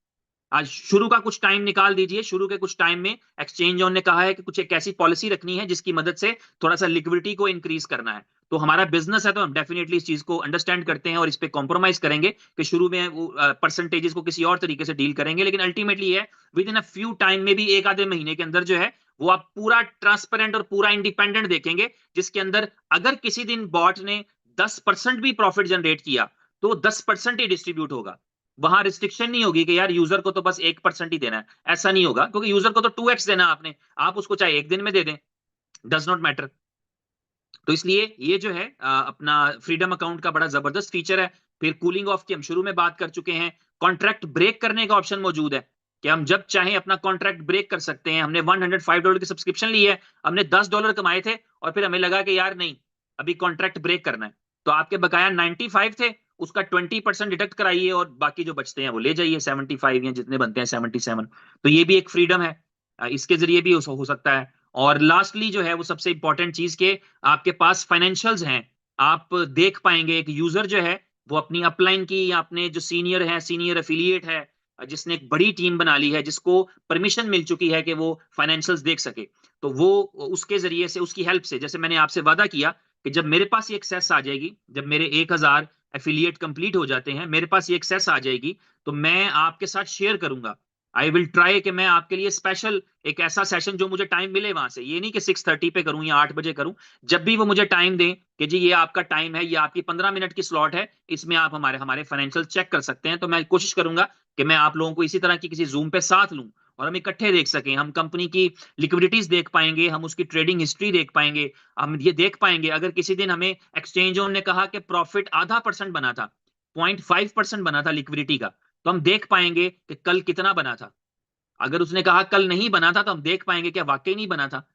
आज शुरू का कुछ टाइम निकाल दीजिए, शुरू के कुछ टाइम में एक्सचेंज ऑन ने कहा है कि कुछ एक ऐसी पॉलिसी रखनी है जिसकी मदद से थोड़ा सा लिक्विडिटी को इंक्रीज करना है। तो हमारा बिजनेस है तो हम डेफिनेटली इस चीज को अंडरस्टैंड करते हैं और इस पे कॉम्प्रोमाइज करेंगे कि शुरू में वो परसेंटेजेस को किसी और तरीके से डील करेंगे, लेकिन अल्टीमेटली है with in a few time में भी, एक आधे महीने के अंदर जो है वो आप पूरा ट्रांसपेरेंट और पूरा इंडिपेंडेंट देखेंगे, जिसके अंदर अगर किसी दिन बॉट ने 10% भी प्रॉफिट जनरेट किया तो 10% ही डिस्ट्रीब्यूट होगा। वहां रिस्ट्रिक्शन नहीं होगी कि यार यूजर को तो बस 1% ही देना है, ऐसा नहीं होगा, क्योंकि यूजर को तो 2x देना है आपने, आप उसको चाहे एक दिन में दे दें, डज नॉट मैटर। तो इसलिए ये जो है अपना फ्रीडम अकाउंट का बड़ा जबरदस्त फीचर है। फिर कूलिंग ऑफ की हम शुरू में बात कर चुके हैं। कॉन्ट्रैक्ट ब्रेक करने का ऑप्शन मौजूद है कि हम जब चाहें अपना कॉन्ट्रैक्ट ब्रेक कर सकते हैं। हमने $105 की सब्सक्रिप्शन ली है, हमने $10 कमाए थे, और फिर हमें लगा कि यार नहीं, अभी कॉन्ट्रैक्ट ब्रेक करना है, तो आपके बकाया 95 थे, उसका 20% डिडक्ट कराइए और बाकी जो बचते हैं वो ले जाइए, 75 या जितने बनते हैं 77। तो ये भी एक फ्रीडम है, इसके जरिए भी हो सकता है। और लास्टली जो है वो सबसे इंपॉर्टेंट चीज के आपके पास फाइनेंशियल्स हैं, आप देख पाएंगे एक यूजर जो है वो अपनी अपलाइन की या अपने जो सीनियर है, सीनियर एफिलिएट है, जिसने एक बड़ी टीम बना ली है, जिसको परमिशन मिल चुकी है कि वो फाइनेंशियल्स देख सके, तो वो उसके जरिए से, उसकी हेल्प से, जैसे मैंने आपसे वादा किया कि जब मेरे पास ये एक्सेस आ जाएगी, जब मेरे 1000 एफिलिएट कंप्लीट हो जाते हैं, मेरे पास ये एक्सेस आ जाएगी, तो मैं आपके साथ शेयर करूंगा। आई विल ट्राई कि मैं आपके लिए स्पेशल एक ऐसा सेशन, जो मुझे टाइम मिले वहां से, ये नहीं कि 6:30 पे करूं या 8 बजे करूं, जब भी वो मुझे टाइम दें कि जी ये आपका टाइम है, ये आपकी 15 मिनट की स्लॉट है, इसमें आप हमारे हमारे फाइनेंशियल चेक कर सकते हैं, तो मैं कोशिश करूंगा कि मैं आप लोगों को इसी तरह की किसी जूम पे साथ लूं और हम इकट्ठे देख सकें। हम कंपनी की लिक्विडिटीज देख पाएंगे, हम उसकी ट्रेडिंग हिस्ट्री देख पाएंगे, हम ये देख पाएंगे अगर किसी दिन हमें एक्सचेंज ऑन ने कहा कि प्रॉफिट ½ % बना था, 0.5% बना था लिक्विडिटी का, तो हम देख पाएंगे कि कल कितना बना था। अगर उसने कहा कल नहीं बना था, तो हम देख पाएंगे क्या वाकई नहीं बना था,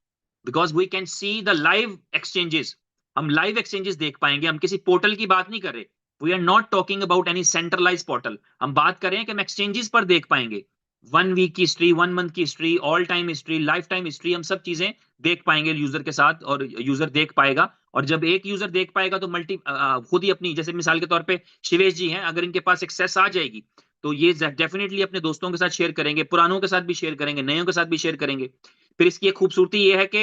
because we can see the live exchanges. हम लाइव एक्सचेंजेस देख पाएंगे, हम किसी पोर्टल की बात नहीं कर रहे। We are not talking about any centralize portal, हम बात कर रहे हैं कि हम एक्सचेंजेस पर देख पाएंगे 1 वीक की हिस्ट्री, 1 मंथ की history, all time history, life time history, हम सब चीजें देख पाएंगे यूजर के साथ, और यूजर देख पाएगा। और जब एक यूजर देख पाएगा तो खुद ही अपनी, जैसे मिसाल के तौर पे शिवेश जी हैं, अगर इनके पास एक्सेस आ जाएगी तो ये डेफिनेटली अपने दोस्तों के साथ शेयर करेंगे, पुरानों के साथ भी शेयर करेंगे, नयों के साथ भी शेयर करेंगे। फिर इसकी एक खूबसूरती ये है कि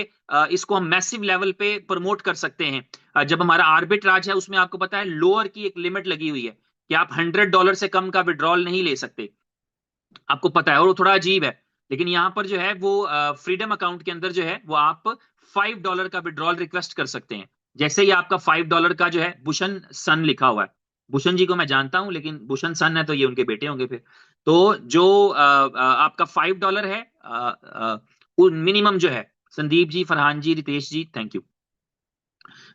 इसको हम मैसिव लेवल पे प्रमोट कर सकते हैं। जब हमारा आर्बिट्राज है उसमें आपको पता है लोअर की एक लिमिट लगी हुई है कि आप $100 से कम का विड्रॉल नहीं ले सकते, आपको पता है, और वो थोड़ा अजीब है। लेकिन यहाँ पर जो है वो फ्रीडम अकाउंट के अंदर जो है वो आप $5 का विड्रॉल रिक्वेस्ट कर सकते हैं। जैसे ही आपका $5 का जो है, भूषण सन लिखा हुआ है, भूषण जी को मैं जानता हूं लेकिन भूषण सन है तो ये उनके बेटे होंगे फिर। तो जो आपका $5 है, मिनिमम जो है, संदीप जी, फरहान जी, रितेश जी, थैंक यू,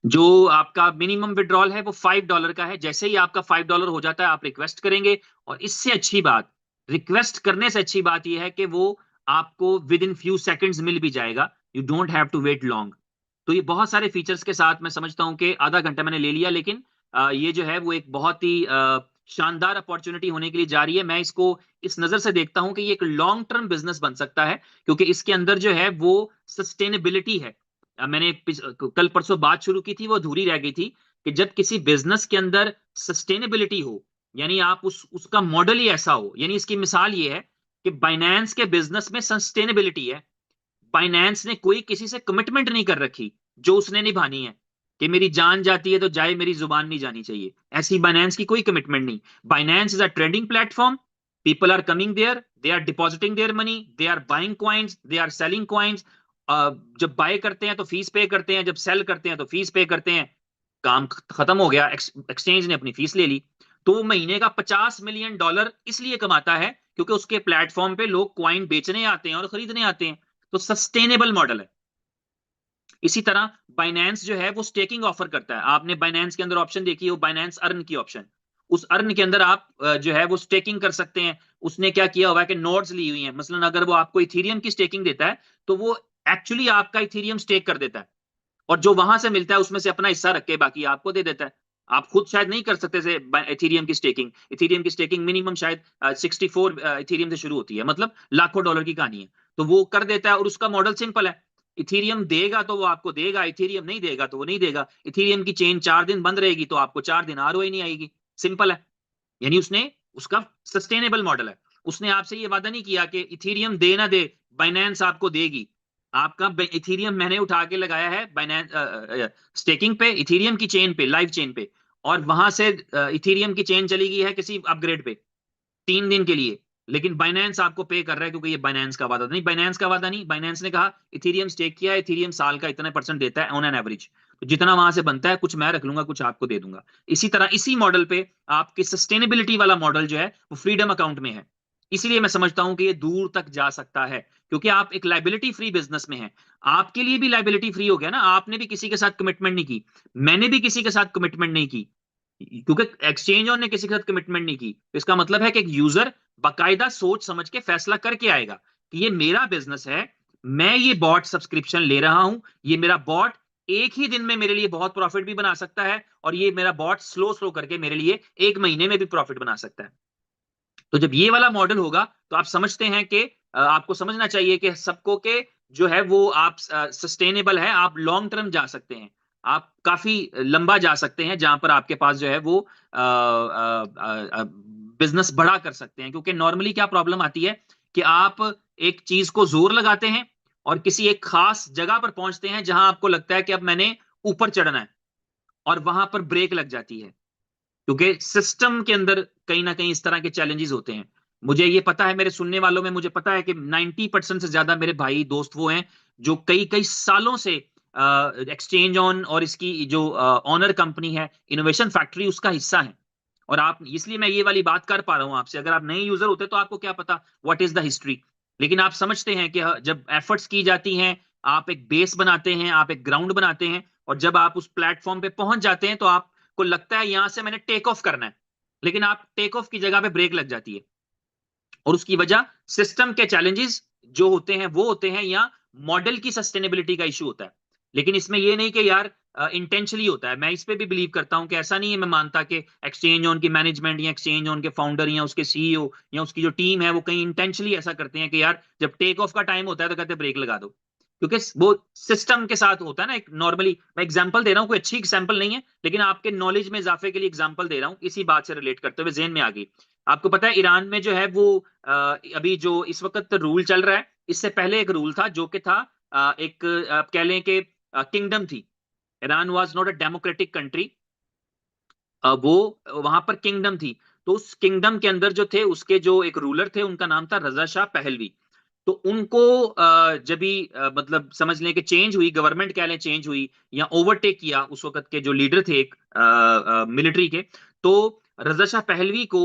जो आपका मिनिमम विड्रॉल है वो $5 का है। जैसे ही आपका $5 हो जाता है आप रिक्वेस्ट करेंगे, और इससे अच्छी बात, रिक्वेस्ट करने से अच्छी बात यह है कि वो आपको विद इन फ्यू सेकंड्स मिल भी जाएगा। You don't have to wait long. तो ये बहुत सारे फीचर्स के साथ मैं समझता हूं कि आधा घंटा मैंने ले लिया, लेकिन ये जो है वो एक बहुत ही शानदार अपॉर्चुनिटी होने के लिए जा रही है। मैं इसको इस नजर से देखता हूं कि ये एक लॉन्ग टर्म बिजनेस बन सकता है, क्योंकि इसके अंदर जो है वो सस्टेनेबिलिटी है। मैंने कल परसों बात शुरू की थी, वो अधूरी रह गई थी, कि जब किसी बिजनेस के अंदर सस्टेनेबिलिटी हो, यानी आप उसका मॉडल ही ऐसा हो, यानी इसकी मिसाल ये है कि बाइनेंस के बिजनेस में सस्टेनेबिलिटी है। बाइनेंस ने कोई किसी से कमिटमेंट नहीं कर रखी जो उसने निभानी है, कि मेरी जान जाती है तो जाए, मेरी जुबान नहीं जानी चाहिए, ऐसी बाइनेंस की कोई कमिटमेंट नहीं। Binance is a trading platform, people are coming there, they are depositing their money, they are buying coins, they are selling coins. जब बाय करते हैं तो फीस पे करते हैं, जब सेल करते हैं तो फीस पे करते हैं। काम खत्म हो गया, एक्सचेंज ने अपनी फीस ले ली। तो वो महीने का $50 मिलियन इसलिए कमाता है क्योंकि उसके प्लेटफॉर्म पे लोग क्वाइन बेचने आते हैं और खरीदने आते हैं। तो सस्टेनेबल मॉडल है। इसी तरह बाइनेंस जो है वो स्टेकिंग ऑफर करता है। आपने बाइनेंस के अंदर ऑप्शन देखी है, वो बाइनेंस अर्न की ऑप्शन। उस अर्न के अंदर आप जो है वो स्टेकिंग कर सकते हैं। उसने क्या किया हुआ है कि नोड्स ली हुई हैं, मसलन अगर वो आपको इथीरियम की स्टेकिंग देता है तो वो एक्चुअली आपका इथीरियम स्टेक कर देता है, और जो वहां से मिलता है उसमें से अपना हिस्सा रख के बाकी आपको दे देता है। आप खुद शायद नहीं कर सकते से इथीरियम की स्टेकिंग। इथीरियम की स्टेकिंग मिनिमम शायद 64 इथीरियम से शुरू होती है, मतलब लाखों डॉलर की कहानी है। तो वो कर देता है, और उसका मॉडल सिंपल है। इथीरियम देगा तो वो आपको देगा, इथीरियम नहीं देगा तो वो नहीं देगा। इथीरियम की चेन 4 दिन बंद रहेगी तो आपको 4 दिन आरओआई नहीं आएगी। सिंपल है। यानी उसने, उसका सस्टेनेबल मॉडल है। उसने आपसे ये वादा नहीं किया कि इथीरियम दे ना दे, बाइनेंस आपको देगी। आपका इथीरियम मैंने उठा के लगाया है बाइनेंस स्टेकिंग पे, इथीरियम की चेन पे, लाइव चेन पे, और वहां से इथीरियम की चेन चली गई है किसी अपग्रेड पे 3 दिन के लिए। लेकिन बाइनेंस आपको पे कर रहा है, क्योंकि ये बाइनेंस का वादा नहीं, बाइनेंस का वादा नहीं। बाइनेंस ने कहा इथीरियम स्टेक किया है, इथीरियम साल का इतने परसेंट देता है ऑन एन एवरेज, तो जितना वहां से बनता है कुछ मैं रख लूंगा, कुछ आपको दे दूंगा। इसी तरह इसी मॉडल पे आपकी सस्टेनेबिलिटी वाला मॉडल जो है वो फ्रीडम अकाउंट में है। इसलिए मैं समझता हूं कि ये दूर तक जा सकता है, क्योंकि आप एक लाइबिलिटी फ्री बिजनेस में हैं। आपके लिए भी लाइबिलिटी फ्री हो गया ना, आपने भी किसी के साथ कमिटमेंट नहीं की, मैंने भी किसी के साथ कमिटमेंट नहीं की, क्योंकि एक्सचेंज ऑन ने किसी के साथ कमिटमेंट नहीं की। तो इसका मतलब है कि एक यूजर बाकायदा सोच समझ के फैसला करके आएगा कि ये मेरा बिजनेस है, मैं ये बॉट सब्सक्रिप्शन ले रहा हूं, ये मेरा बॉट एक ही दिन में मेरे लिए बहुत प्रॉफिट भी बना सकता है, और ये मेरा बॉट स्लो स्लो करके मेरे लिए 1 महीने में भी प्रॉफिट बना सकता है। तो जब ये वाला मॉडल होगा तो आप समझते हैं कि आपको समझना चाहिए कि सबको के जो है वो आप सस्टेनेबल है, आप लॉन्ग टर्म जा सकते हैं, आप काफी लंबा जा सकते हैं, जहां पर आपके पास जो है वो बिजनेस बड़ा कर सकते हैं। क्योंकि नॉर्मली क्या प्रॉब्लम आती है कि आप एक चीज को जोर लगाते हैं और किसी एक खास जगह पर पहुंचते हैं जहां आपको लगता है कि अब मैंने ऊपर चढ़ना है, और वहां पर ब्रेक लग जाती है, क्योंकि सिस्टम के अंदर कहीं ना कहीं इस तरह के चैलेंजेस होते हैं। मुझे ये पता है, मेरे सुनने वालों में मुझे पता है कि 90% से ज्यादा मेरे भाई दोस्त वो हैं जो कई कई सालों से एक्सचेंज ऑन और इसकी जो ऑनर कंपनी है इनोवेशन फैक्ट्री, उसका हिस्सा है। और आप, इसलिए मैं ये वाली बात कर पा रहा हूं आपसे। अगर आप नए यूजर होते तो आपको क्या पता व्हाट इज द हिस्ट्री, लेकिन आप समझते हैं कि जब एफर्ट्स की जाती हैं, आप एक बेस बनाते हैं, आप एक ग्राउंड बनाते हैं, और जब आप उस प्लेटफॉर्म पे पहुंच जाते हैं तो आपको लगता है यहां से मैंने टेक ऑफ करना है, लेकिन आप टेक ऑफ की जगह पे ब्रेक लग जाती है। और उसकी वजह सिस्टम के चैलेंजेस जो होते हैं वो होते हैं, या मॉडल की सस्टेनेबिलिटी का इशू होता है। लेकिन इसमें ये नहीं कि यार इंटेंशनली होता है। मैं इस पे भी बिलीव करता हूं कि ऐसा नहीं है, मैं मानता कि एक्सचेंज ऑन की मैनेजमेंट या एक्सचेंज ऑन के फाउंडर या उसके सीईओ या उसकी जो टीम है वो कहीं इंटेंशनली ऐसा करते हैं कि यार जब टेक ऑफ का टाइम होता है तो कहते हैं ब्रेक लगा दो, क्योंकि वो सिस्टम के साथ होता है ना। एक नॉर्मली मैं एग्जांपल दे रहा हूं, कोई अच्छी एग्जांपल नहीं है, लेकिन आपके नॉलेज में इजाफे के लिए एग्जांपल दे रहा हूं, इसी बात से रिलेट करते हुए जेहन में आ गई। आपको पता है ईरान में जो है वो अभी जो इस वक्त रूल चल रहा है, इससे पहले एक रूल था जो कि था एक आप कह लें कि किंगडम थी। Iran was not a democratic country, वो वहां पर किंगडम थी। तो उस किंगडम के अंदर जो थे, उसके जो एक रूलर थे, उनका नाम था रजा शाह पहलवी। तो उनको जब भी मतलब समझ लें कि चेंज हुई, गवर्नमेंट कह लें चेंज हुई, या ओवरटेक किया उस वक्त के जो लीडर थे एक मिलिट्री के, तो रजा शाह पहलवी को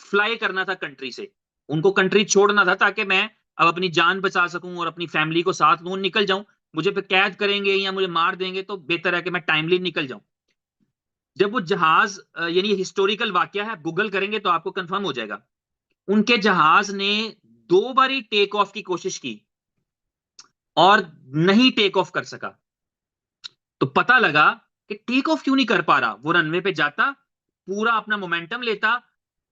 फ्लाई करना था कंट्री से, उनको कंट्री छोड़ना था ताकि मैं अब अपनी जान बचा सकूं और अपनी फैमिली को साथ लूं, निकल जाऊं। मुझे पे कैद करेंगे या मुझे मार देंगे तो बेहतर है कि मैं टाइमली निकल जाऊं। जब वो जहाज यानी हिस्टोरिकल वाकया है, गूगल करेंगे तो आपको कंफर्म हो जाएगा, उनके जहाज ने 2 बारी टेक ऑफ की कोशिश की और नहीं टेक ऑफ कर सका। तो पता लगा कि टेक ऑफ क्यों नहीं कर पा रहा। वो रनवे पे जाता, पूरा अपना मोमेंटम लेता,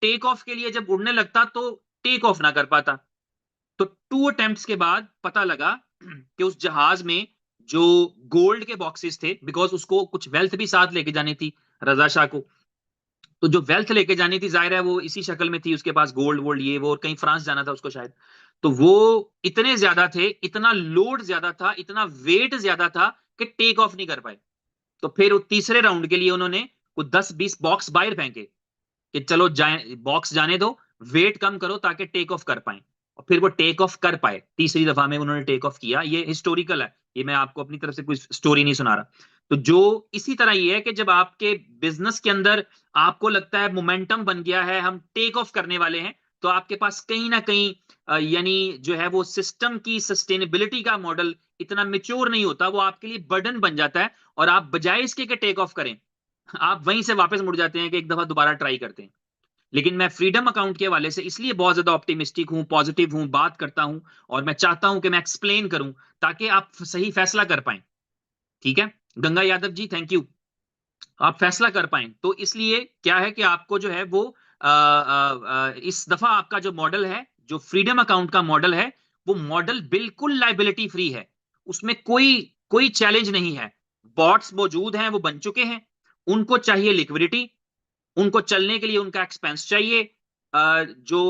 टेक ऑफ के लिए जब उड़ने लगता तो टेक ऑफ ना कर पाता। तो 2 अटेम्प्ट्स के बाद पता लगा कि उस जहाज में जो गोल्ड के बॉक्सेस थे, बिकॉज उसको कुछ वेल्थ भी साथ लेके जानी थी रजा शाह को, तो जो वेल्थ लेके जानी थी जाहिर है वो इसी शक्ल में थी, उसके पास गोल्ड वोल्ड ये वो, और कहीं फ्रांस जाना था उसको शायद। तो वो इतने ज्यादा थे, इतना लोड ज्यादा था, इतना वेट ज्यादा था कि टेक ऑफ नहीं कर पाए। तो फिर वो तीसरे राउंड के लिए उन्होंने कुछ 10-20 बॉक्स बाहर फेंके कि चलो जाए, बॉक्स जाने दो, वेट कम करो ताकि टेक ऑफ कर पाए। और फिर वो टेक ऑफ कर पाए, तीसरी दफा में उन्होंने टेक ऑफ किया। ये हिस्टोरिकल है, ये मैं आपको अपनी तरफ से कोई स्टोरी नहीं सुना रहा। तो जो इसी तरह ये है कि जब आपके बिजनेस के अंदर आपको लगता है मोमेंटम बन गया है, हम टेक ऑफ करने वाले हैं, तो आपके पास कहीं ना कहीं यानी जो है वो सिस्टम की सस्टेनेबिलिटी का मॉडल इतना मेच्योर नहीं होता, वो आपके लिए बर्डन बन जाता है। और आप बजाय इसके कि टेक ऑफ करें, आप वहीं से वापस मुड़ जाते हैं कि एक दफा दोबारा ट्राई करते हैं। लेकिन मैं फ्रीडम अकाउंट के हवाले से इसलिए बहुत ज्यादा ऑप्टिमिस्टिक हूं, पॉजिटिव हूं, बात करता हूं, और मैं चाहता हूं कि मैं एक्सप्लेन करूं ताकि आप सही फैसला कर पाए। ठीक है गंगा यादव जी, थैंक यू। आप फैसला कर पाए, तो इसलिए क्या है कि आपको जो है वो इस दफा आपका जो मॉडल है, जो फ्रीडम अकाउंट का मॉडल है, वो मॉडल बिल्कुल लाइबिलिटी फ्री है। उसमें कोई कोई चैलेंज नहीं है। बॉट्स मौजूद हैं, वो बन चुके हैं, उनको चाहिए लिक्विडिटी, उनको चलने के लिए उनका एक्सपेंस चाहिए। जो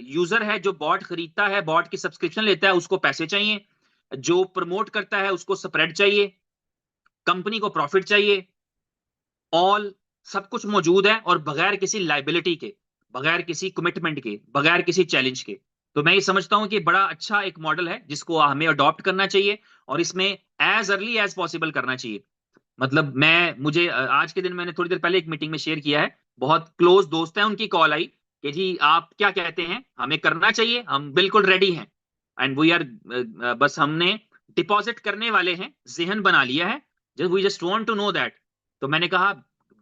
यूजर है, जो बॉट खरीदता है, बॉट की सब्सक्रिप्शन लेता है, उसको पैसे चाहिए। जो प्रमोट करता है उसको स्प्रेड चाहिए, कंपनी को प्रॉफिट चाहिए। ऑल सब कुछ मौजूद है, और बगैर किसी लाइबिलिटी के, बगैर किसी कमिटमेंट के, बगैर किसी चैलेंज के। तो मैं ये समझता हूं कि बड़ा अच्छा एक मॉडल है जिसको हमें अडॉप्ट करना चाहिए, और इसमें एज अर्ली एज पॉसिबल करना चाहिए। मतलब मुझे आज के दिन मैंने थोड़ी देर पहले एक मीटिंग में शेयर किया है, बहुत क्लोज दोस्त है, उनकी कॉल आई कि जी आप क्या कहते हैं, हमें करना चाहिए, हम बिल्कुल रेडी हैं, एंड वी आर, बस हमने डिपॉजिट करने वाले हैं, जेहन बना लिया है, just we just want to know that. तो मैंने कहा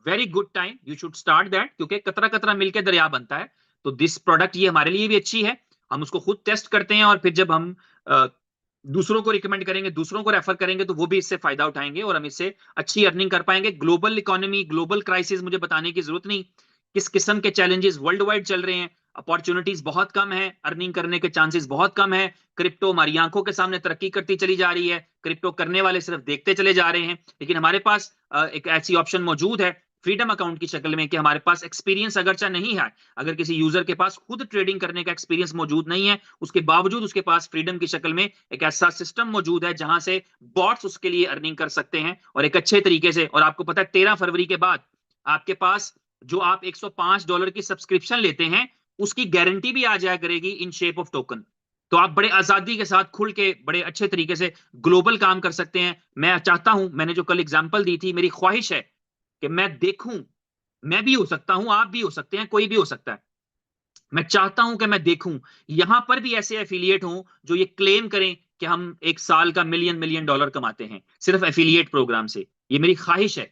very good time, you should start that, क्योंकि कतरा कतरा मिलकर दरिया बनता है। तो दिस प्रोडक्ट ये हमारे लिए भी अच्छी है, हम उसको खुद टेस्ट करते हैं, और फिर जब हम दूसरों को रिकमेंड करेंगे, दूसरों को रेफर करेंगे, तो वो भी इससे फायदा उठाएंगे और हम इससे अच्छी अर्निंग कर पाएंगे। ग्लोबल इकोनॉमी, ग्लोबल क्राइसिस मुझे बताने की जरूरत नहीं, किस किस्म के चैलेंजेस वर्ल्ड वाइड चल रहे हैं, अपॉर्चुनिटीज बहुत कम है, अर्निंग करने के चांसेस बहुत कम है। क्रिप्टो हमारी आंखों के सामने तरक्की करती चली जा रही है, क्रिप्टो करने वाले सिर्फ देखते चले जा रहे हैं, लेकिन हमारे पास एक ऐसी ऑप्शन मौजूद है फ्रीडम अकाउंट की शक्ल में कि हमारे पास एक्सपीरियंस अगरचा नहीं है, अगर किसी यूजर के पास खुद ट्रेडिंग करने का एक्सपीरियंस मौजूद नहीं है, उसके बावजूद उसके पास फ्रीडम की शक्ल में एक ऐसा सिस्टम मौजूद है जहां से बॉट्स उसके लिए अर्निंग कर सकते हैं, और एक अच्छे तरीके से। और आपको पता है 13 फरवरी के बाद आपके पास जो आप $105 की सब्सक्रिप्शन लेते हैं, उसकी गारंटी भी आ जाया करेगी इन शेप ऑफ टोकन। तो आप बड़े आजादी के साथ खुल के बड़े अच्छे तरीके से ग्लोबल काम कर सकते हैं। मैं चाहता हूं, मैंने जो कल एग्जांपल दी थी, मेरी ख्वाहिश है कि मैं देखूं, मैं भी हो सकता हूं, आप भी हो सकते हैं, कोई भी हो सकता है, मैं चाहता हूं कि मैं देखूं यहां पर भी ऐसे एफिलिएट हों जो ये क्लेम करें कि हम एक साल का मिलियन मिलियन डॉलर कमाते हैं सिर्फ एफिलिएट प्रोग्राम से। ये मेरी ख्वाहिश है,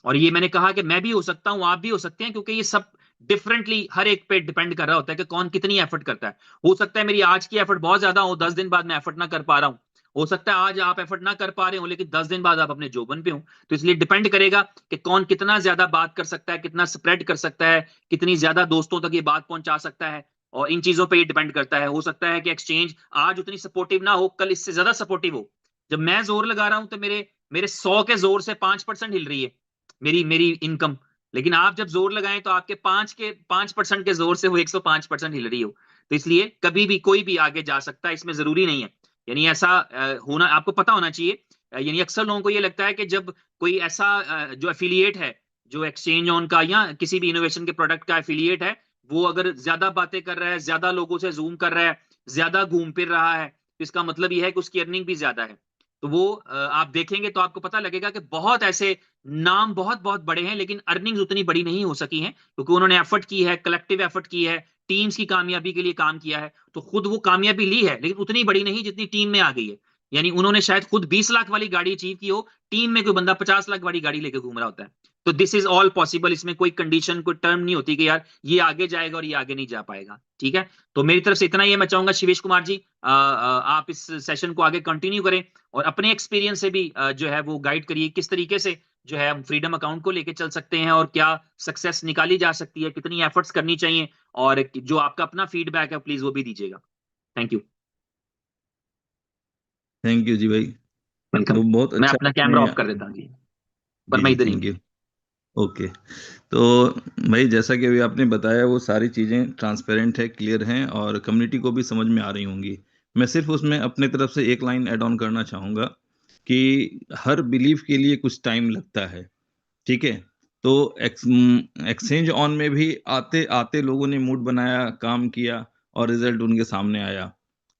और ये मैंने कहा कि मैं भी हो सकता हूं, आप भी हो सकते हैं, क्योंकि ये सब डिफरेंटली हर एक पे डिपेंड कर रहा होता है कि कौन कितनी एफर्ट करता है। हो सकता है मेरी आज की एफर्ट बहुत ज्यादा हो, 10 दिन बाद मैं एफर्ट ना कर पा रहा हूं। हो सकता है आज आप एफर्ट ना कर पा रहे हो, लेकिन 10 दिन बाद आप अपने जोबन पे हो। तो इसलिए डिपेंड करेगा कि कौन कितना ज्यादा बात कर सकता है, कितना स्प्रेड कर सकता है, कितनी ज्यादा दोस्तों तक ये बात पहुंचा सकता है, और इन चीजों पे ये डिपेंड करता है। हो सकता है कि एक्सचेंज आज उतनी सपोर्टिव ना हो, कल इससे ज्यादा सपोर्टिव हो। जब मैं जोर लगा रहा हूं तो मेरे मेरे 100 के जोर से 5% हिल रही है मेरी मेरी इनकम, लेकिन आप जब जोर लगाएं तो आपके 5% के जोर से वो 105% हिल रही हो। तो इसलिए कभी भी कोई भी आगे जा सकता है, इसमें जरूरी नहीं है। यानी ऐसा होना आपको पता होना चाहिए। यानी अक्सर लोगों को ये लगता है कि जब कोई ऐसा जो एफिलिएट है, जो एक्सचेंज ऑन का या किसी भी इनोवेशन के प्रोडक्ट का एफिलिएट है, वो अगर ज्यादा बातें कर रहा है, ज्यादा लोगों से जूम कर रहा है, ज्यादा घूम फिर रहा है, तो इसका मतलब यह है कि उसकी अर्निंग भी ज्यादा है। तो वो आप देखेंगे तो आपको पता लगेगा कि बहुत ऐसे नाम बहुत बहुत बड़े हैं, लेकिन अर्निंग्स उतनी बड़ी नहीं हो सकी हैं, क्योंकि उन्होंने एफर्ट की है, कलेक्टिव एफर्ट की है, टीम्स की कामयाबी के लिए काम किया है, तो खुद वो कामयाबी ली है, लेकिन उतनी बड़ी नहीं जितनी टीम में आ गई है। यानी उन्होंने शायद खुद 20 लाख वाली गाड़ी अचीव की हो, टीम में कोई बंदा 50 लाख वाली गाड़ी लेके घूम रहा होता है। तो दिस इज ऑल पॉसिबल, इसमें कोई कंडीशन, कोई टर्म नहीं होती कि यार ये आगे जाएगा और ये आगे नहीं जा पाएगा। ठीक है, तो मेरी तरफ से इतना ही है। मैं चाहूंगा शिवेश कुमार जी, आप इस सेशन को आगे कंटिन्यू करें और अपने एक्सपीरियंस से भी जो है वो गाइड करिए, किस तरीके से जो है हम फ्रीडम अकाउंट को लेके चल सकते हैं और क्या सक्सेस निकाली जा सकती है, कितनी एफर्ट्स करनी चाहिए, और जो आपका अपना फीडबैक है प्लीज वो भी दीजिएगा। Thank you. थैंक यू जी भाई। वेलकम। तो बहुत मैं अच्छा अपना कैमरा आपने। ऑफ कर देता हूँ जी, पर जी मैं जी, इधर ही थैंक हूँ। यू। ओके। तो भाई जैसा कि अभी आपने बताया वो सारी चीज़ें ट्रांसपेरेंट है, क्लियर हैं और कम्युनिटी को भी समझ में आ रही होंगी। मैं सिर्फ उसमें अपने तरफ से एक लाइन ऐड ऑन करना चाहूँगा कि हर बिलीफ के लिए कुछ टाइम लगता है, ठीक है? तो एक्सचेंज ऑन में भी आते-आते लोगों ने मूड बनाया, काम किया और रिज़ल्ट उनके सामने आया,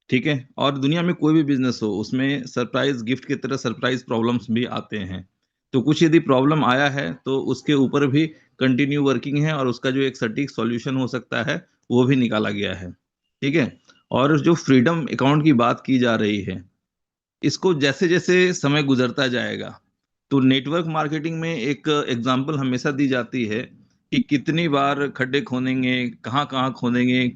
ठीक है? और दुनिया में कोई भी बिज़नेस हो, उसमें सरप्राइज़ गिफ्ट की तरह सरप्राइज़ प्रॉब्लम्स भी आते हैं। तो कुछ यदि प्रॉब्लम आया है, तो उसके ऊपर भी कंटिन्यू वर्किंग है और उसका जो एक सटीक सॉल्यूशन हो सकता है, वो भी निकाला गया है, ठीक है? और जो फ्रीडम अकाउंट की बात की जा रही है, इसको जैसे-जैसे समय गुज़रता जाएगा, तो नेटवर्क मार्केटिंग में एक एग्ज़ाम्पल हमेशा दी जाती है कि कितनी बार खड्डे खोदेंगे, कहाँ-कहाँ खोदेंगे,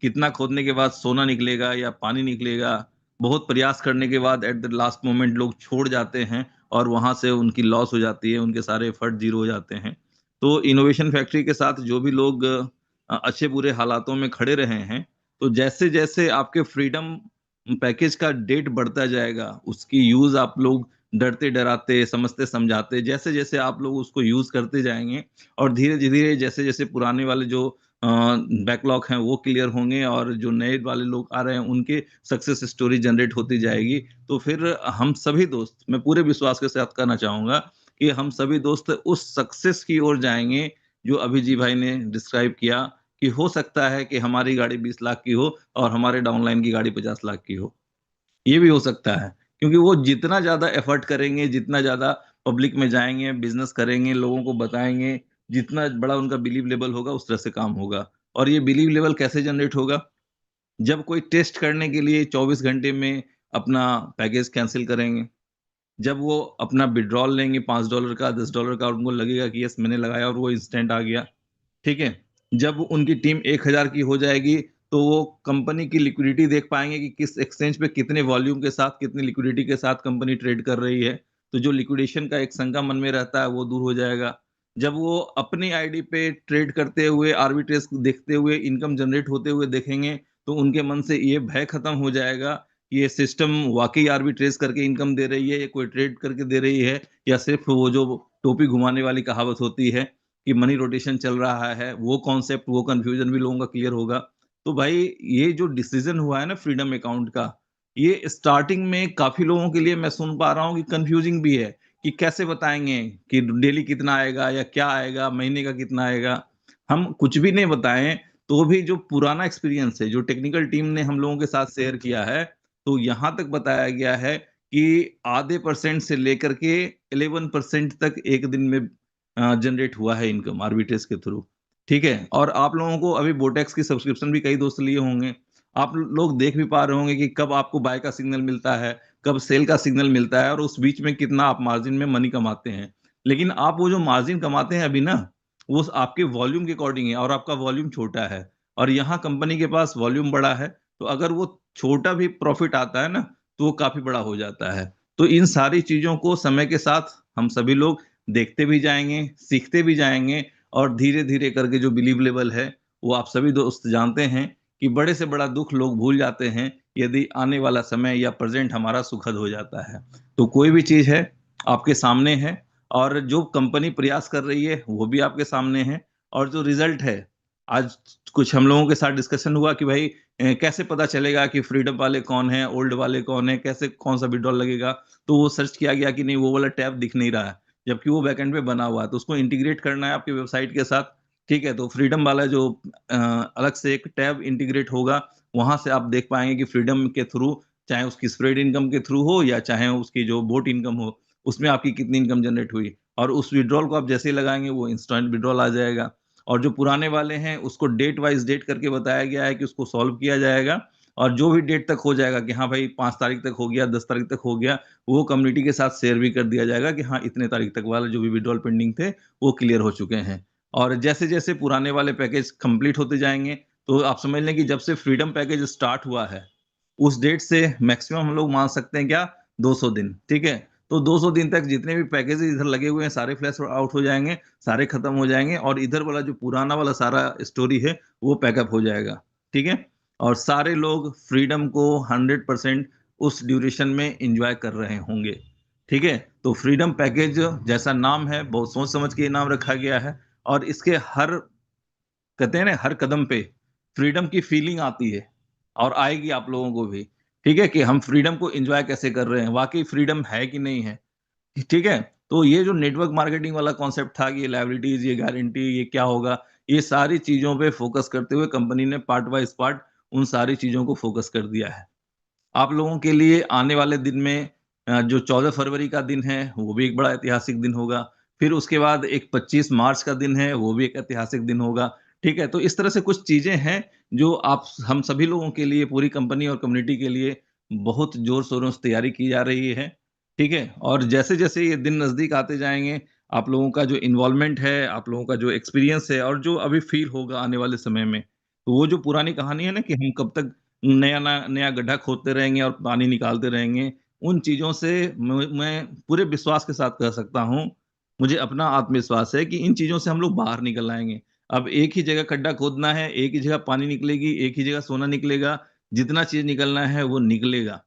कितना खोदने के बाद सोना निकलेगा या पानी निकलेगा। बहुत प्रयास करने के बाद एट द लास्ट मोमेंट लोग छोड़ जाते हैं और वहाँ से उनकी लॉस हो जाती है, उनके सारे एफर्ट ज़ीरो हो जाते हैं। तो इनोवेशन फैक्ट्री के साथ जो भी लोग अच्छे-बुरे हालातों में खड़े रहे हैं, तो जैसे-जैसे आपके फ्रीडम पैकेज का डेट बढ़ता जाएगा, उसकी यूज़ आप लोग डरते-डराते, समझते-समझाते, जैसे-जैसे आप लोग उसको यूज़ करते जाएँगे और धीरे-धीरे जैसे-जैसे पुराने वाले जो बैकलॉग हैं वो क्लियर होंगे और जो नए वाले लोग आ रहे हैं उनके सक्सेस स्टोरी जनरेट होती जाएगी। तो फिर हम सभी दोस्त, मैं पूरे विश्वास के साथ कहना चाहूँगा कि हम सभी दोस्त उस सक्सेस की ओर जाएँगे, जो अभी जी भाई ने डिस्क्राइब किया कि हो सकता है कि हमारी गाड़ी 20 लाख की हो और हमारे डाउनलाइन की गाड़ी 50 लाख की हो। ये भी हो सकता है, क्योंकि वो जितना ज़्यादा एफर्ट करेंगे, जितना ज़्यादा पब्लिक में जाएँगे, बिज़नेस करेंगे, लोगों को बताएँगे, जितना बड़ा उनका बिलीव लेवल होगा, उस तरह से काम होगा। और ये बिलीव लेवल कैसे जनरेट होगा? जब कोई टेस्ट करने के लिए 24 घंटे में अपना पैकेज कैंसल करेंगे, जब वो अपना विथड्रॉल लेंगे $5 का, $10 का और उनको लगेगा कि यस मैंने लगाया और वो इंस्टेंट आ गया। ठीक है? जब उनकी टीम 1000 की हो जाएगी, तो वो कंपनी की लिक्विडिटी देख पाएँगे कि किस एक्सचेंज पे कितने वॉल्यूम के साथ, कितनी लिक्विडिटी के साथ कंपनी ट्रेड कर रही है। तो जो लिक्विडेशन का एक शंका मन में रहता है, वो दूर हो जाएगा। जब वो अपनी आईडी पे ट्रेड करते हुए, आर्बिट्रेज देखते हुए, इनकम जनरेट होते हुए देखेंगे, तो उनके मन से ये भय खत्म हो जाएगा कि ये सिस्टम वाक़ई आर्बिट्रेज करके इनकम दे रही है, या कोई ट्रेड करके दे रही है, या सिर्फ़ वो जो टोपी घुमाने वाली कहावत होती है कि मनी रोटेशन चल रहा है, वो कॉन्सेप्ट, वो कन्फ्यूज़न भी लोगों का क्लियर होगा। तो भाई ये जो डिसीज़न हुआ है ना फ्रीडम अकाउंट का, ये स्टार्टिंग में काफ़ी लोगों के लिए मैं सुन पा रहा हूँ कि कन्फ्यूज़िंग भी है कि कैसे बताएँगे कि डेली कितना आएगा या क्या आएगा, महीने का कितना आएगा। हम कुछ भी नहीं बताएँ, तो भी जो पुराना एक्सपीरियंस है, जो टेक्निकल टीम ने हम लोगों के साथ शेयर किया है, तो यहाँ तक बताया गया है कि आधे परसेंट से लेकर के 11% तक एक दिन में जनरेट हुआ है इनकम आर्बिट्रेज के थ्रू, ठीक है? और आप लोगों को अभी बोटेक्स की सब्सक्रिप्शन भी कई दोस्त लिए होंगे। आप लोग देख भी पा रहे होंगे कि कब आपको बाय का सिग्नल मिलता है, कब सेल का सिग्नल मिलता है और उस बीच में कितना आप मार्जिन में मनी कमाते हैं। लेकिन आप वो जो मार्जिन कमाते हैं अभी ना, वो आपके वॉल्यूम के अकॉर्डिंग है और आपका वॉल्यूम छोटा है और यहाँ कंपनी के पास वॉल्यूम बड़ा है, तो अगर वो छोटा भी प्रॉफिट आता है ना, तो वो काफ़ी बड़ा हो जाता है। तो इन सारी चीज़ों को समय के साथ हम सभी लोग देखते भी जाएँगे, सीखते भी जाएँगे और धीरे-धीरे करके जो बिलीव लेवल है, वो आप सभी दोस्त जानते हैं कि बड़े से बड़ा दुःख लोग भूल जाते हैं, यदि आने वाला समय या प्रेज़ेंट हमारा सुखद हो जाता है। तो कोई भी चीज़ है, आपके सामने है और जो कंपनी प्रयास कर रही है, वो भी आपके सामने है और जो रिज़ल्ट है, आज कुछ हम लोगों के साथ डिस्कशन हुआ कि भाई कैसे पता चलेगा कि फ्रीडम वाले कौन हैं, ओल्ड वाले कौन हैं, कैसे कौन-सा विथड्रॉल लगेगा? तो वो सर्च किया गया कि नहीं वो वाला टैब दिख नहीं रहा है। जबकि वो बैकएंड पे बना हुआ है, तो उसको इंटीग्रेट करना है आपकी वेबसाइट के साथ, ठीक है? तो फ्रीडम वाला जो अलग से एक टैब इंटीग्रेट होगा, वहाँ से आप देख पाएँगे कि फ्रीडम के थ्रू चाहे उसकी स्प्रेड इनकम के थ्रू हो या चाहे उसकी जो बोट इनकम हो, उसमें आपकी कितनी इनकम जनरेट हुई, और उस विड्रॉल को आप जैसे ही लगाएंगे वो इंस्टेंट विड्रॉल आ जाएगा। और जो पुराने वाले हैं उसको डेट वाइज डेट करके बताया गया है कि उसको सॉल्व किया जाएगा, और जो भी डेट तक हो जाएगा कि हाँ भाई 5 तारीख तक हो गया, 10 तारीख तक हो गया, वो कम्युनिटी के साथ शेयर भी कर दिया जाएगा कि हाँ इतने तारीख तक वाले जो भी विड्रॉल पेंडिंग थे वो क्लियर हो चुके हैं। और जैसे जैसे पुराने वाले पैकेज कंप्लीट होते जाएंगे, तो आप समझ लें कि जब से फ्रीडम पैकेज स्टार्ट हुआ है उस डेट से मैक्सिमम हम लोग मान सकते हैं क्या, 200 दिन, ठीक है। तो 200 दिन तक जितने भी पैकेज इधर लगे हुए हैं सारे फ्लैश आउट हो जाएंगे, सारे खत्म हो जाएंगे, और इधर वाला जो पुराना वाला सारा स्टोरी है वो पैकअप हो जाएगा, ठीक है। और सारे लोग फ्रीडम को 100% उस ड्यूरेशन में एंजॉय कर रहे होंगे, ठीक है। तो फ्रीडम पैकेज जैसा नाम है बहुत सोच समझ के ये नाम रखा गया है, और इसके हर, कहते हैं ना, हर कदम पे फ्रीडम की फीलिंग आती है, और आएगी आप लोगों को भी, ठीक है, कि हम फ्रीडम को एंजॉय कैसे कर रहे हैं, वाकई फ्रीडम है कि नहीं है, ठीक है। तो ये जो नेटवर्क मार्केटिंग वाला कॉन्सेप्ट था कि ये लायबिलिटीज, ये गारंटी, ये क्या होगा, ये सारी चीजों पे फोकस करते हुए कंपनी ने पार्ट वाइज पार्ट उन सारी चीजों को फोकस कर दिया है। आप लोगों के लिए आने वाले दिन में जो 14 फरवरी का दिन है वो भी एक बड़ा ऐतिहासिक दिन होगा। फिर उसके बाद एक 25 मार्च का दिन है, वो भी एक ऐतिहासिक दिन होगा, ठीक है। तो इस तरह से कुछ चीजें हैं जो आप हम सभी लोगों के लिए, पूरी कंपनी और कम्युनिटी के लिए बहुत जोर शोरों से तैयारी की जा रही है, ठीक है। और जैसे जैसे ये दिन नजदीक आते जाएंगे, आप लोगों का जो इन्वॉल्वमेंट है, आप लोगों का जो एक्सपीरियंस है, और जो अभी फील होगा आने वाले समय में, तो वो जो पुरानी कहानी है ना कि हम कब तक नया गड्ढा खोदते रहेंगे और पानी निकालते रहेंगे, उन चीज़ों से मैं पूरे विश्वास के साथ कह सकता हूँ, मुझे अपना आत्मविश्वास है कि इन चीज़ों से हम लोग बाहर निकल आएँगे। अब एक ही जगह गड्ढा खोदना है, एक ही जगह पानी निकलेगी, एक ही जगह सोना निकलेगा, जितना चीज़ निकलना है वो निकलेगा।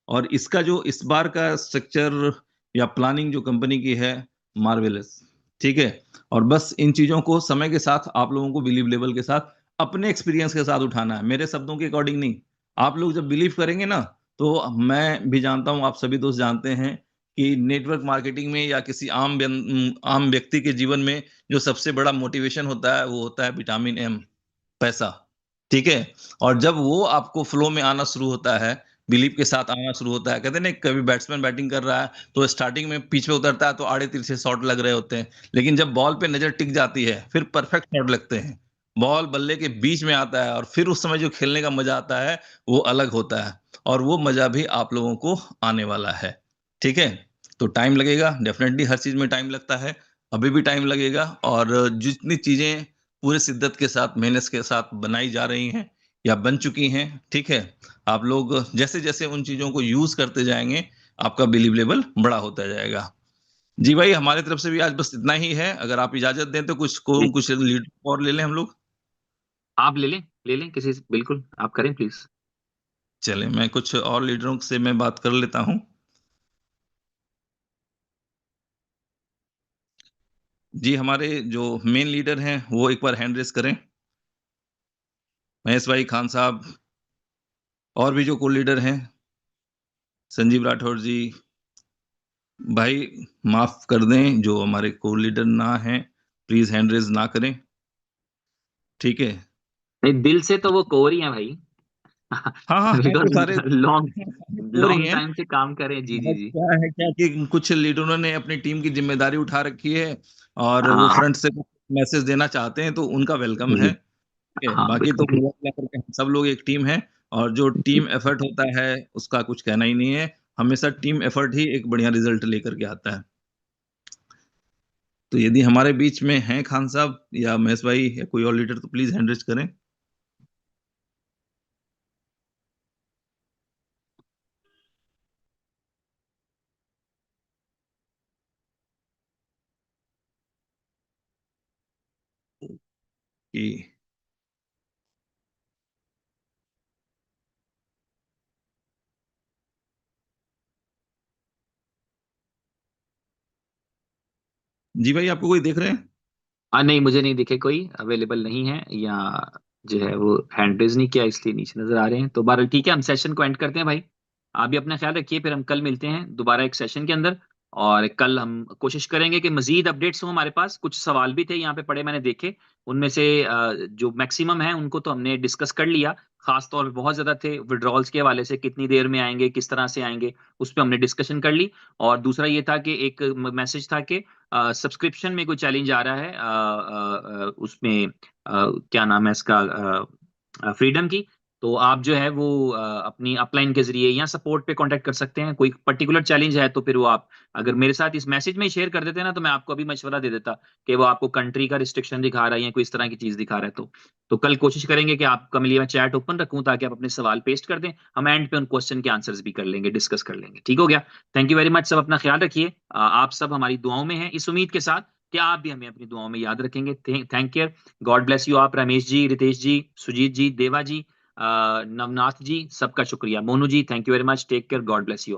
और इसका जो इस बार का स्ट्रक्चर या प्लानिंग जो कंपनी की है, मार्वेलस, ठीक है। और बस इन चीज़ों को समय के साथ आप लोगों को बिलीव लेवल के साथ अपने एक्सपीरियंस के साथ उठाना है, मेरे शब्दों के अकॉर्डिंग नहीं। आप लोग जब बिलीव करेंगे ना, तो मैं भी जानता हूँ, आप सभी दोस्त जानते हैं कि नेटवर्क मार्केटिंग में या किसी आम व्यक्ति के जीवन में जो सबसे बड़ा मोटिवेशन होता है वो होता है विटामिन एम, पैसा, ठीक है? और जब वो आपको फ्लो में आना शुरू होता है, बिलीव के साथ आना शुरू होता है, कहते हैं ना, कभी बैट्समैन बैटिंग कर रहा है, तो स्टार्टिंग में पिच पे उतरता है तो आड़े-तिरछे शॉट लग रहे होते हैं, लेकिन जब बॉल पे नज़र टिक जाती है, फिर परफेक्ट शॉट लगते हैं। बॉल बल्ले के बीच में आता है और फिर उस समय जो खेलने का मज़ा आता है, वो अलग होता है, और वो मज़ा भी आप लोगों को आने वाला है, ठीक है? तो टाइम लगेगा, डेफ़िनेटली हर चीज़ में टाइम लगता है, अभी भी टाइम लगेगा, और जितनी चीज़ें पूरे शिद्दत के साथ, मेहनत के साथ बनाई जा रही हैं या बन चुकी हैं, ठीक है? आप लोग जैसे-जैसे उन चीज़ों को यूज़ करते जाएँगे, आपका बिलीव लेवल बड़ा होता जाएगा। जी भाई, हमारी तरफ से भी आज बस इतना ही है। अगर आप इजाज़त दें तो जी, कुछ लीड और ले लें हम लोग? आप ले लें किसी से, बिल्कुल आप करें प्लीज। चलें, मैं कुछ और लीडरों से मैं बात कर लेता हूँ। जी, हमारे जो मेन लीडर हैं, वो एक बार हैंड रेज़ करें। महेश भाई, खान साहब, और भी जो को-लीडर हैं, संजीव राठौर जी, भाई माफ़ कर दें, जो हमारे को-लीडर ना हैं, प्लीज़ हैंड रेज़ ना करें, ठीक है? नहीं, दिल से तो वो कोर ही है भाई। हाँ, हाँ, हैं तो बिकॉज सारे लॉन्ग हो रही लॉन्ग हैं। टाइम से काम करें। जी, जी, बस जी। क्या है क्या कि कुछ लीडरों ने अपनी टीम की ज़िम्मेदारी उठा रखी है, और वो हाँ, फ्रंट से मैसेज देना चाहते हैं, तो उनका वेलकम है, जी, ठीक है? हाँ, बाकी तो बिल्कुल। मिला-जुला करके हम सब लोग एक टीम है, और जो टीम एफर्ट होता है, उसका कुछ कहना ही नहीं है। हमेशा टीम एफर्ट ही एक बढ़िया रिज़ल्ट लेकर के आता है। तो यदि हमारे बीच में हैं खान साहब या महेश भाई या कोई और लीडर, तो प्लीज़ हैंड रेज़ करें। कि जी भाई, आपको कोई देख रहे हैं? नहीं, मुझे नहीं दिखे, कोई अवेलेबल नहीं है, या जो है वो हैंड रेज नहीं किया इसलिए नीचे नजर आ रहे हैं। तो बहरहाल ठीक है, हम सेशन को एंड करते हैं भाई। आप भी अपना ख्याल रखिए, फिर हम कल मिलते हैं दोबारा एक सेशन के अंदर। और कल हम कोशिश करेंगे कि मजीद अपडेट्स हो हमारे पास। कुछ सवाल भी थे यहाँ पे पड़े, मैंने देखे, उनमें से जो मैक्सिमम है उनको तो हमने डिस्कस कर लिया। खास तौर पे बहुत ज्यादा थे विड्रॉल्स के हवाले से, कितनी देर में आएंगे, किस तरह से आएंगे, उस पर हमने डिस्कशन कर ली। और दूसरा ये था कि एक मैसेज था कि सब्सक्रिप्शन में कोई चैलेंज आ रहा है, उसमें क्या नाम है इसका, फ्रीडम की। तो आप जो है वो अपनी अपलाइन के जरिए या सपोर्ट पे कांटेक्ट कर सकते हैं। कोई पर्टिकुलर चैलेंज है तो फिर वो आप अगर मेरे साथ इस मैसेज में ही शेयर कर देते ना, तो मैं आपको अभी मशवरा दे देता कि वो आपको कंट्री का रिस्ट्रिक्शन दिखा रहा है या कोई इस तरह की चीज दिखा रहा है। तो कल कोशिश करेंगे कि आपका लिए मैं चैट ओपन रखूं ताकि आप अपने सवाल पेस्ट कर दें। हम एंड पे उन क्वेश्चन के आंसर्स भी कर लेंगे, डिस्कस कर लेंगे। ठीक हो गया? Thank you very much. सब अपना ख्याल रखिए। आप सब हमारी दुआओं में हैं, इस उम्मीद के साथ कि आप भी हमें अपनी दुआओं में याद रखेंगे। Thank you. God bless you. आप रमेश जी, रितेश जी, सुजीत जी, देवा जी, नवनाथ जी, सबका शुक्रिया। Monu ji, thank you very much. Take care. God bless you.